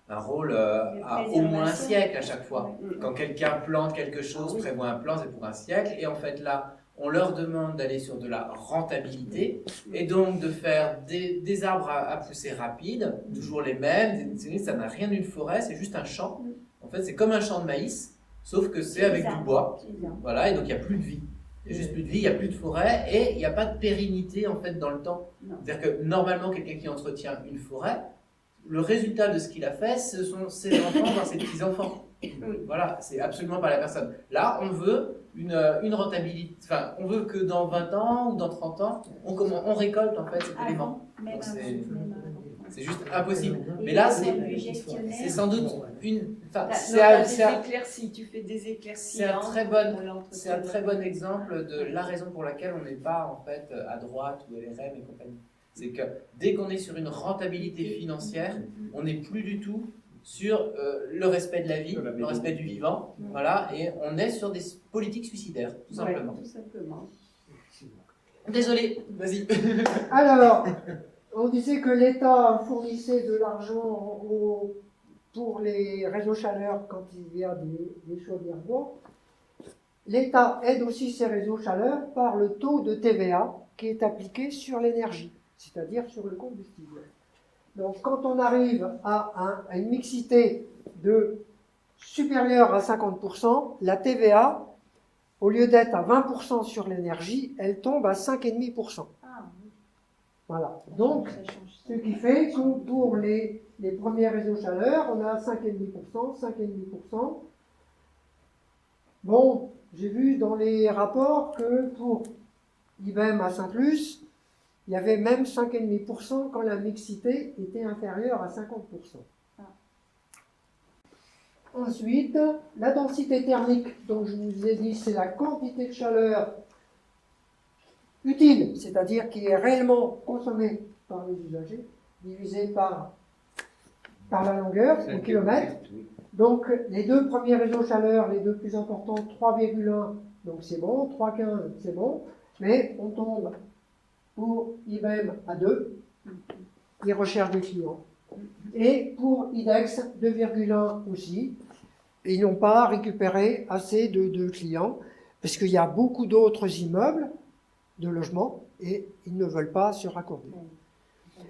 un rôle De à au moins un préservation. siècle à chaque fois. Ouais. Quand quelqu'un plante quelque chose, prévoit un plan, c'est pour un siècle, et en fait là, on leur demande d'aller sur de la rentabilité, et donc de faire des arbres à pousser rapide, toujours les mêmes, ça n'a rien d'une forêt, c'est juste un champ. En fait, c'est comme un champ de maïs, sauf que c'est avec du bois. Voilà, et donc il n'y a plus de vie. Il n'y a juste plus de vie, il n'y a plus de forêt, et il n'y a pas de pérennité en fait dans le temps. Non. C'est-à-dire que normalement, quelqu'un qui entretient une forêt, le résultat de ce qu'il a fait, ce sont ses enfants, voire ses petits-enfants. Voilà, c'est absolument pas la personne. Là, on veut une rentabilité, enfin, on veut que dans 20 ans ou dans 30 ans, on récolte en fait cet élément. Même Donc, avant, c'est- même avant. C'est juste impossible. Et Mais là, d'un c'est point de vue gestionnaire, c'est sans doute une. Enfin, T'as c'est des un- éclaircies, tu fais des éclaircies. c'est un très bon- c'est un très bon exemple. exemple de la raison pour laquelle on n'est pas en fait à droite ou LRM et compagnie. C'est que dès qu'on est sur une rentabilité financière, on n'est plus du tout sur le respect de la vie, le respect du vivant, voilà, et on est sur des politiques suicidaires, tout simplement. Ouais, tout simplement. Désolé, vas-y. Alors, on disait que l'État fournissait de l'argent pour les réseaux chaleur quand il y a des chaudières bois. L'État aide aussi ces réseaux chaleur par le taux de TVA qui est appliqué sur l'énergie, c'est-à-dire sur le combustible. Donc, quand on arrive à une mixité supérieure à 50%, la TVA, au lieu d'être à 20% sur l'énergie, elle tombe à 5,5%. Ah, oui. Voilà. Donc, Ça change. ce qui fait que pour les premiers réseaux chaleur, on a 5,5%, 5,5%. Bon, j'ai vu dans les rapports que pour IBM à Saint-Luce, il y avait même 5,5% quand la mixité était inférieure à 50%. Ensuite, la densité thermique, donc je vous ai dit, c'est la quantité de chaleur utile, c'est-à-dire qui est réellement consommée par les usagers, divisé par la longueur, au kilomètre. Donc, les deux premiers réseaux chaleur, les deux plus importants, 3,1, donc c'est bon, 3,15, c'est bon, mais on tombe pour IBM à 2, qui recherche des clients. Et pour IDEX, 2,1 aussi. Ils n'ont pas récupéré assez de clients, parce qu'il y a beaucoup d'autres immeubles de logements, et ils ne veulent pas se raccorder. Il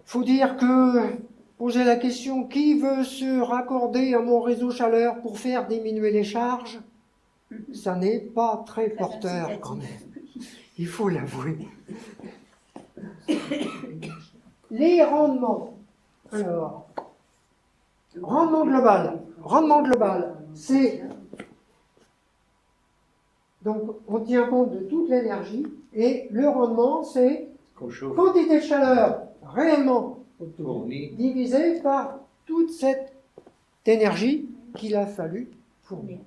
faut dire que poser la question, qui veut se raccorder à mon réseau chaleur pour faire diminuer les charges? Ça n'est pas très porteur quand même, il faut l'avouer. Les rendements. Alors, rendement global. Rendement global, c'est... Donc, on tient compte de toute l'énergie, et le rendement, c'est Qu'on chauffe, quantité de chaleur réellement obtenue, fourni. divisé par toute cette énergie qu'il a fallu fournir.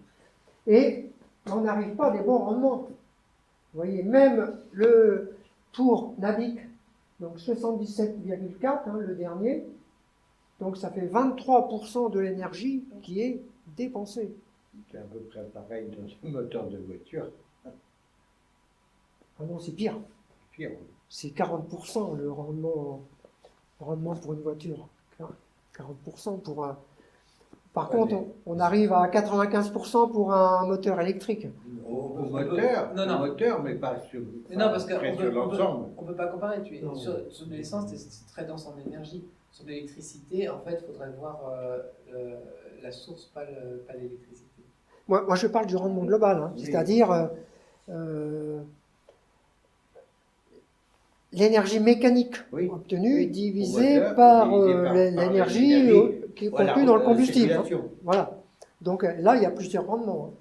Et on n'arrive pas à des bons rendements. Vous voyez, même pour Nabic, donc 77,4, le dernier, donc ça fait 23% de l'énergie qui est dépensée. C'est à peu près pareil dans un moteur de voiture. Ah non, c'est pire. Pire. C'est 40% le rendement pour une voiture. 40% pour un... Par contre, on arrive à 95% pour un moteur électrique. Au moteur, Non, non. au moteur, mais pas sur, Mais non, parce après qu'on sur l'ensemble. ne peut pas comparer. Non. Sur de l'essence, c'est très dense en énergie. Sur de l'électricité, en fait, il faudrait voir la source, pas l'électricité. Moi, je parle du rendement global, Oui. c'est-à-dire l'énergie mécanique Oui. obtenue Oui. divisée Au moteur, par divisé par l'énergie l'énergie. qui est Voilà, contenue dans le la combustible. circulation. Voilà. Donc là, il y a plusieurs rendements.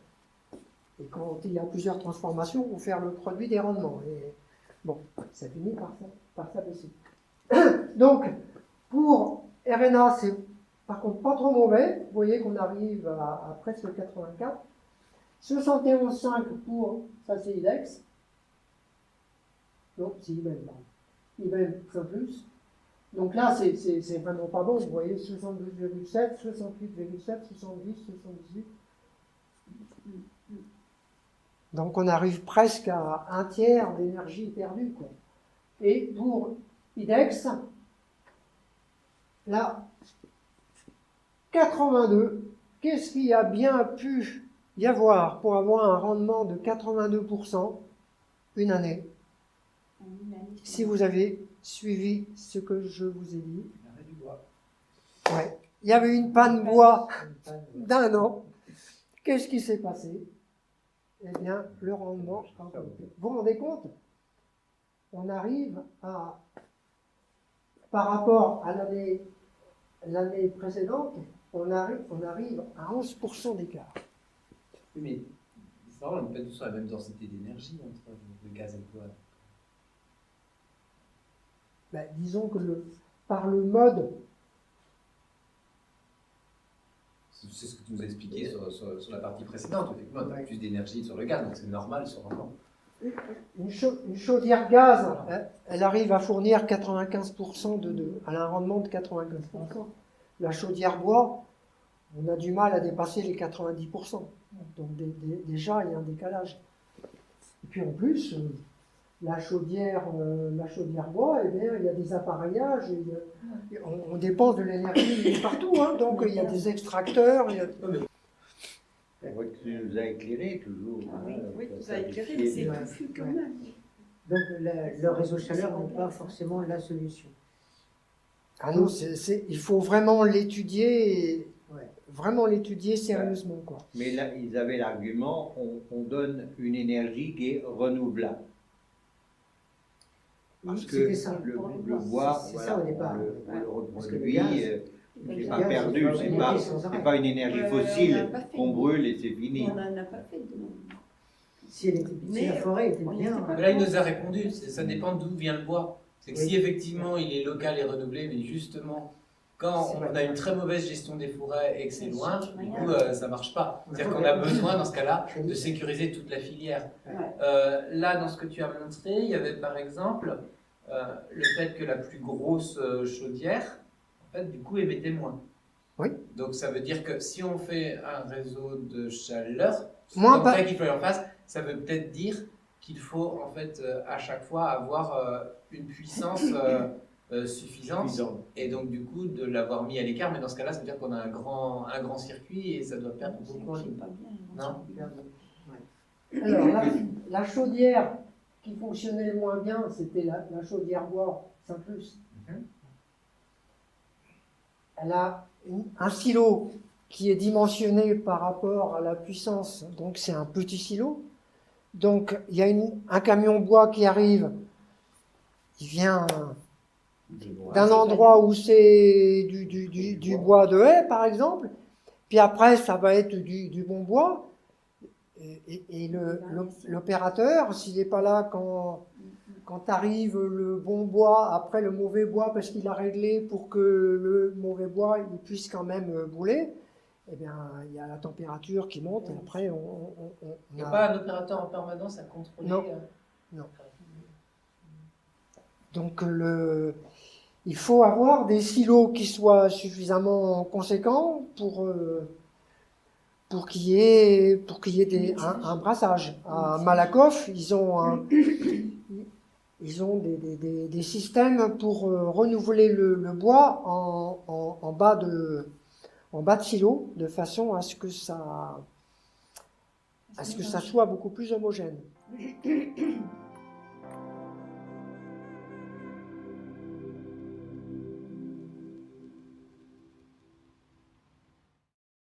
Et quand il y a plusieurs transformations, il faut faire le produit des rendements. Et bon, ça finit par s'abaisser. Donc, pour RNA, c'est par contre pas trop mauvais. Vous voyez qu'on arrive à presque 84. 71,5 pour, ça c'est IDEX. Non, c'est IBM. IBM, un plus. Donc là, c'est vraiment pas bon. Vous voyez, 72,7, 68,7, 70, 78. Donc on arrive presque à un tiers d'énergie perdue, quoi. Et pour IDEX, là, 82. Qu'est-ce qu'il y a bien pu y avoir pour avoir un rendement de 82% une année, si vous avez suivi ce que je vous ai dit? L'arrêt du bois. Ouais. Il y avait une panne bois d'un an. Qu'est-ce qui s'est passé? Eh bien, le rendement a augmenté. Vous vous rendez compte? On arrive à, par rapport à l'année précédente, on arrive à 11% d'écart. Oui, mais c'est vrai, on n'est pas tous sur la même densité d'énergie entre le gaz et le bois. Ben, disons que par le mode, C'est ce que tu nous as expliqué sur la partie précédente. Effectivement, on a plus d'énergie sur le gaz, donc c'est normal sur le rendement. une chaudière gaz, elle arrive à fournir 95% elle a un rendement de 95%. La chaudière bois, on a du mal à dépasser les 90%. Donc déjà, il y a un décalage. Et puis en plus, la chaudière bois, eh bien, il y a des appareillages, on dépense de l'énergie partout, donc il y a des extracteurs. Tu nous as éclairé toujours. Oui, tu as éclairé, mais c'est touffu quand même. Donc le réseau chaleur n'est pas forcément la solution. Ah non, il faut vraiment l'étudier, Ouais. vraiment l'étudier sérieusement, quoi. Mais là, ils avaient l'argument, on donne une énergie qui est renouvelable. Parce que C'était ça. le bois, C'est voilà, ça au départ. on le Parce que le reproduit, gaz, c'est le pas gaz, perdu, c'est c'est pas pas, monté sans arrêt. c'est pas une énergie On fossile l'a pas fait. qu'on brûle et c'est fini. On n'en a pas fait de même. Si la forêt était on bien. était pas Mais là, il nous a répondu, ça dépend d'où vient le bois. C'est que Oui. si effectivement il est local et renouvelé, mais justement, quand C'est on pas a une très mauvaise gestion des forêts et que c'est loin, change du rien. coup, ça marche pas. C'est-à-dire qu'on a besoin, dans ce cas-là, de sécuriser toute la filière. Ouais. Là, dans ce que tu as montré, il y avait par exemple le fait que la plus grosse chaudière, en fait, du coup, émettait moins. Oui. Donc ça veut dire que si on fait un réseau de chaleur, Moins dans pas- le cas qu'il faut en face, ça veut peut-être dire qu'il faut en fait à chaque fois avoir une puissance suffisante Suffisant. et donc du coup de l'avoir mis à l'écart. Mais dans ce cas-là, ça veut dire qu'on a un grand circuit et ça doit perdre beaucoup en C'est ligne. pas bien. Non. Alors, la chaudière qui fonctionnait le moins bien, c'était la chaudière bois Saint-Plus. Mhm. elle a un silo qui est dimensionné par rapport à la puissance, donc c'est un petit silo. Donc il y a un camion bois qui arrive, il vient d'un endroit où c'est du bois de haie, par exemple, puis après ça va être du bon bois, et l'opérateur, s'il n'est pas là quand arrive le bon bois, après le mauvais bois, parce qu'il a réglé pour que le mauvais bois il puisse quand même brûler, eh bien, il y a la température qui monte, et après Il n'y a pas un opérateur en permanence à contrôler. Non. Non. Donc il faut avoir des silos qui soient suffisamment conséquents pour qu'il y ait un brassage. À Malakoff, ils ont des systèmes pour renouveler le bois en bas de silo, de façon à ce que ça soit beaucoup plus homogène.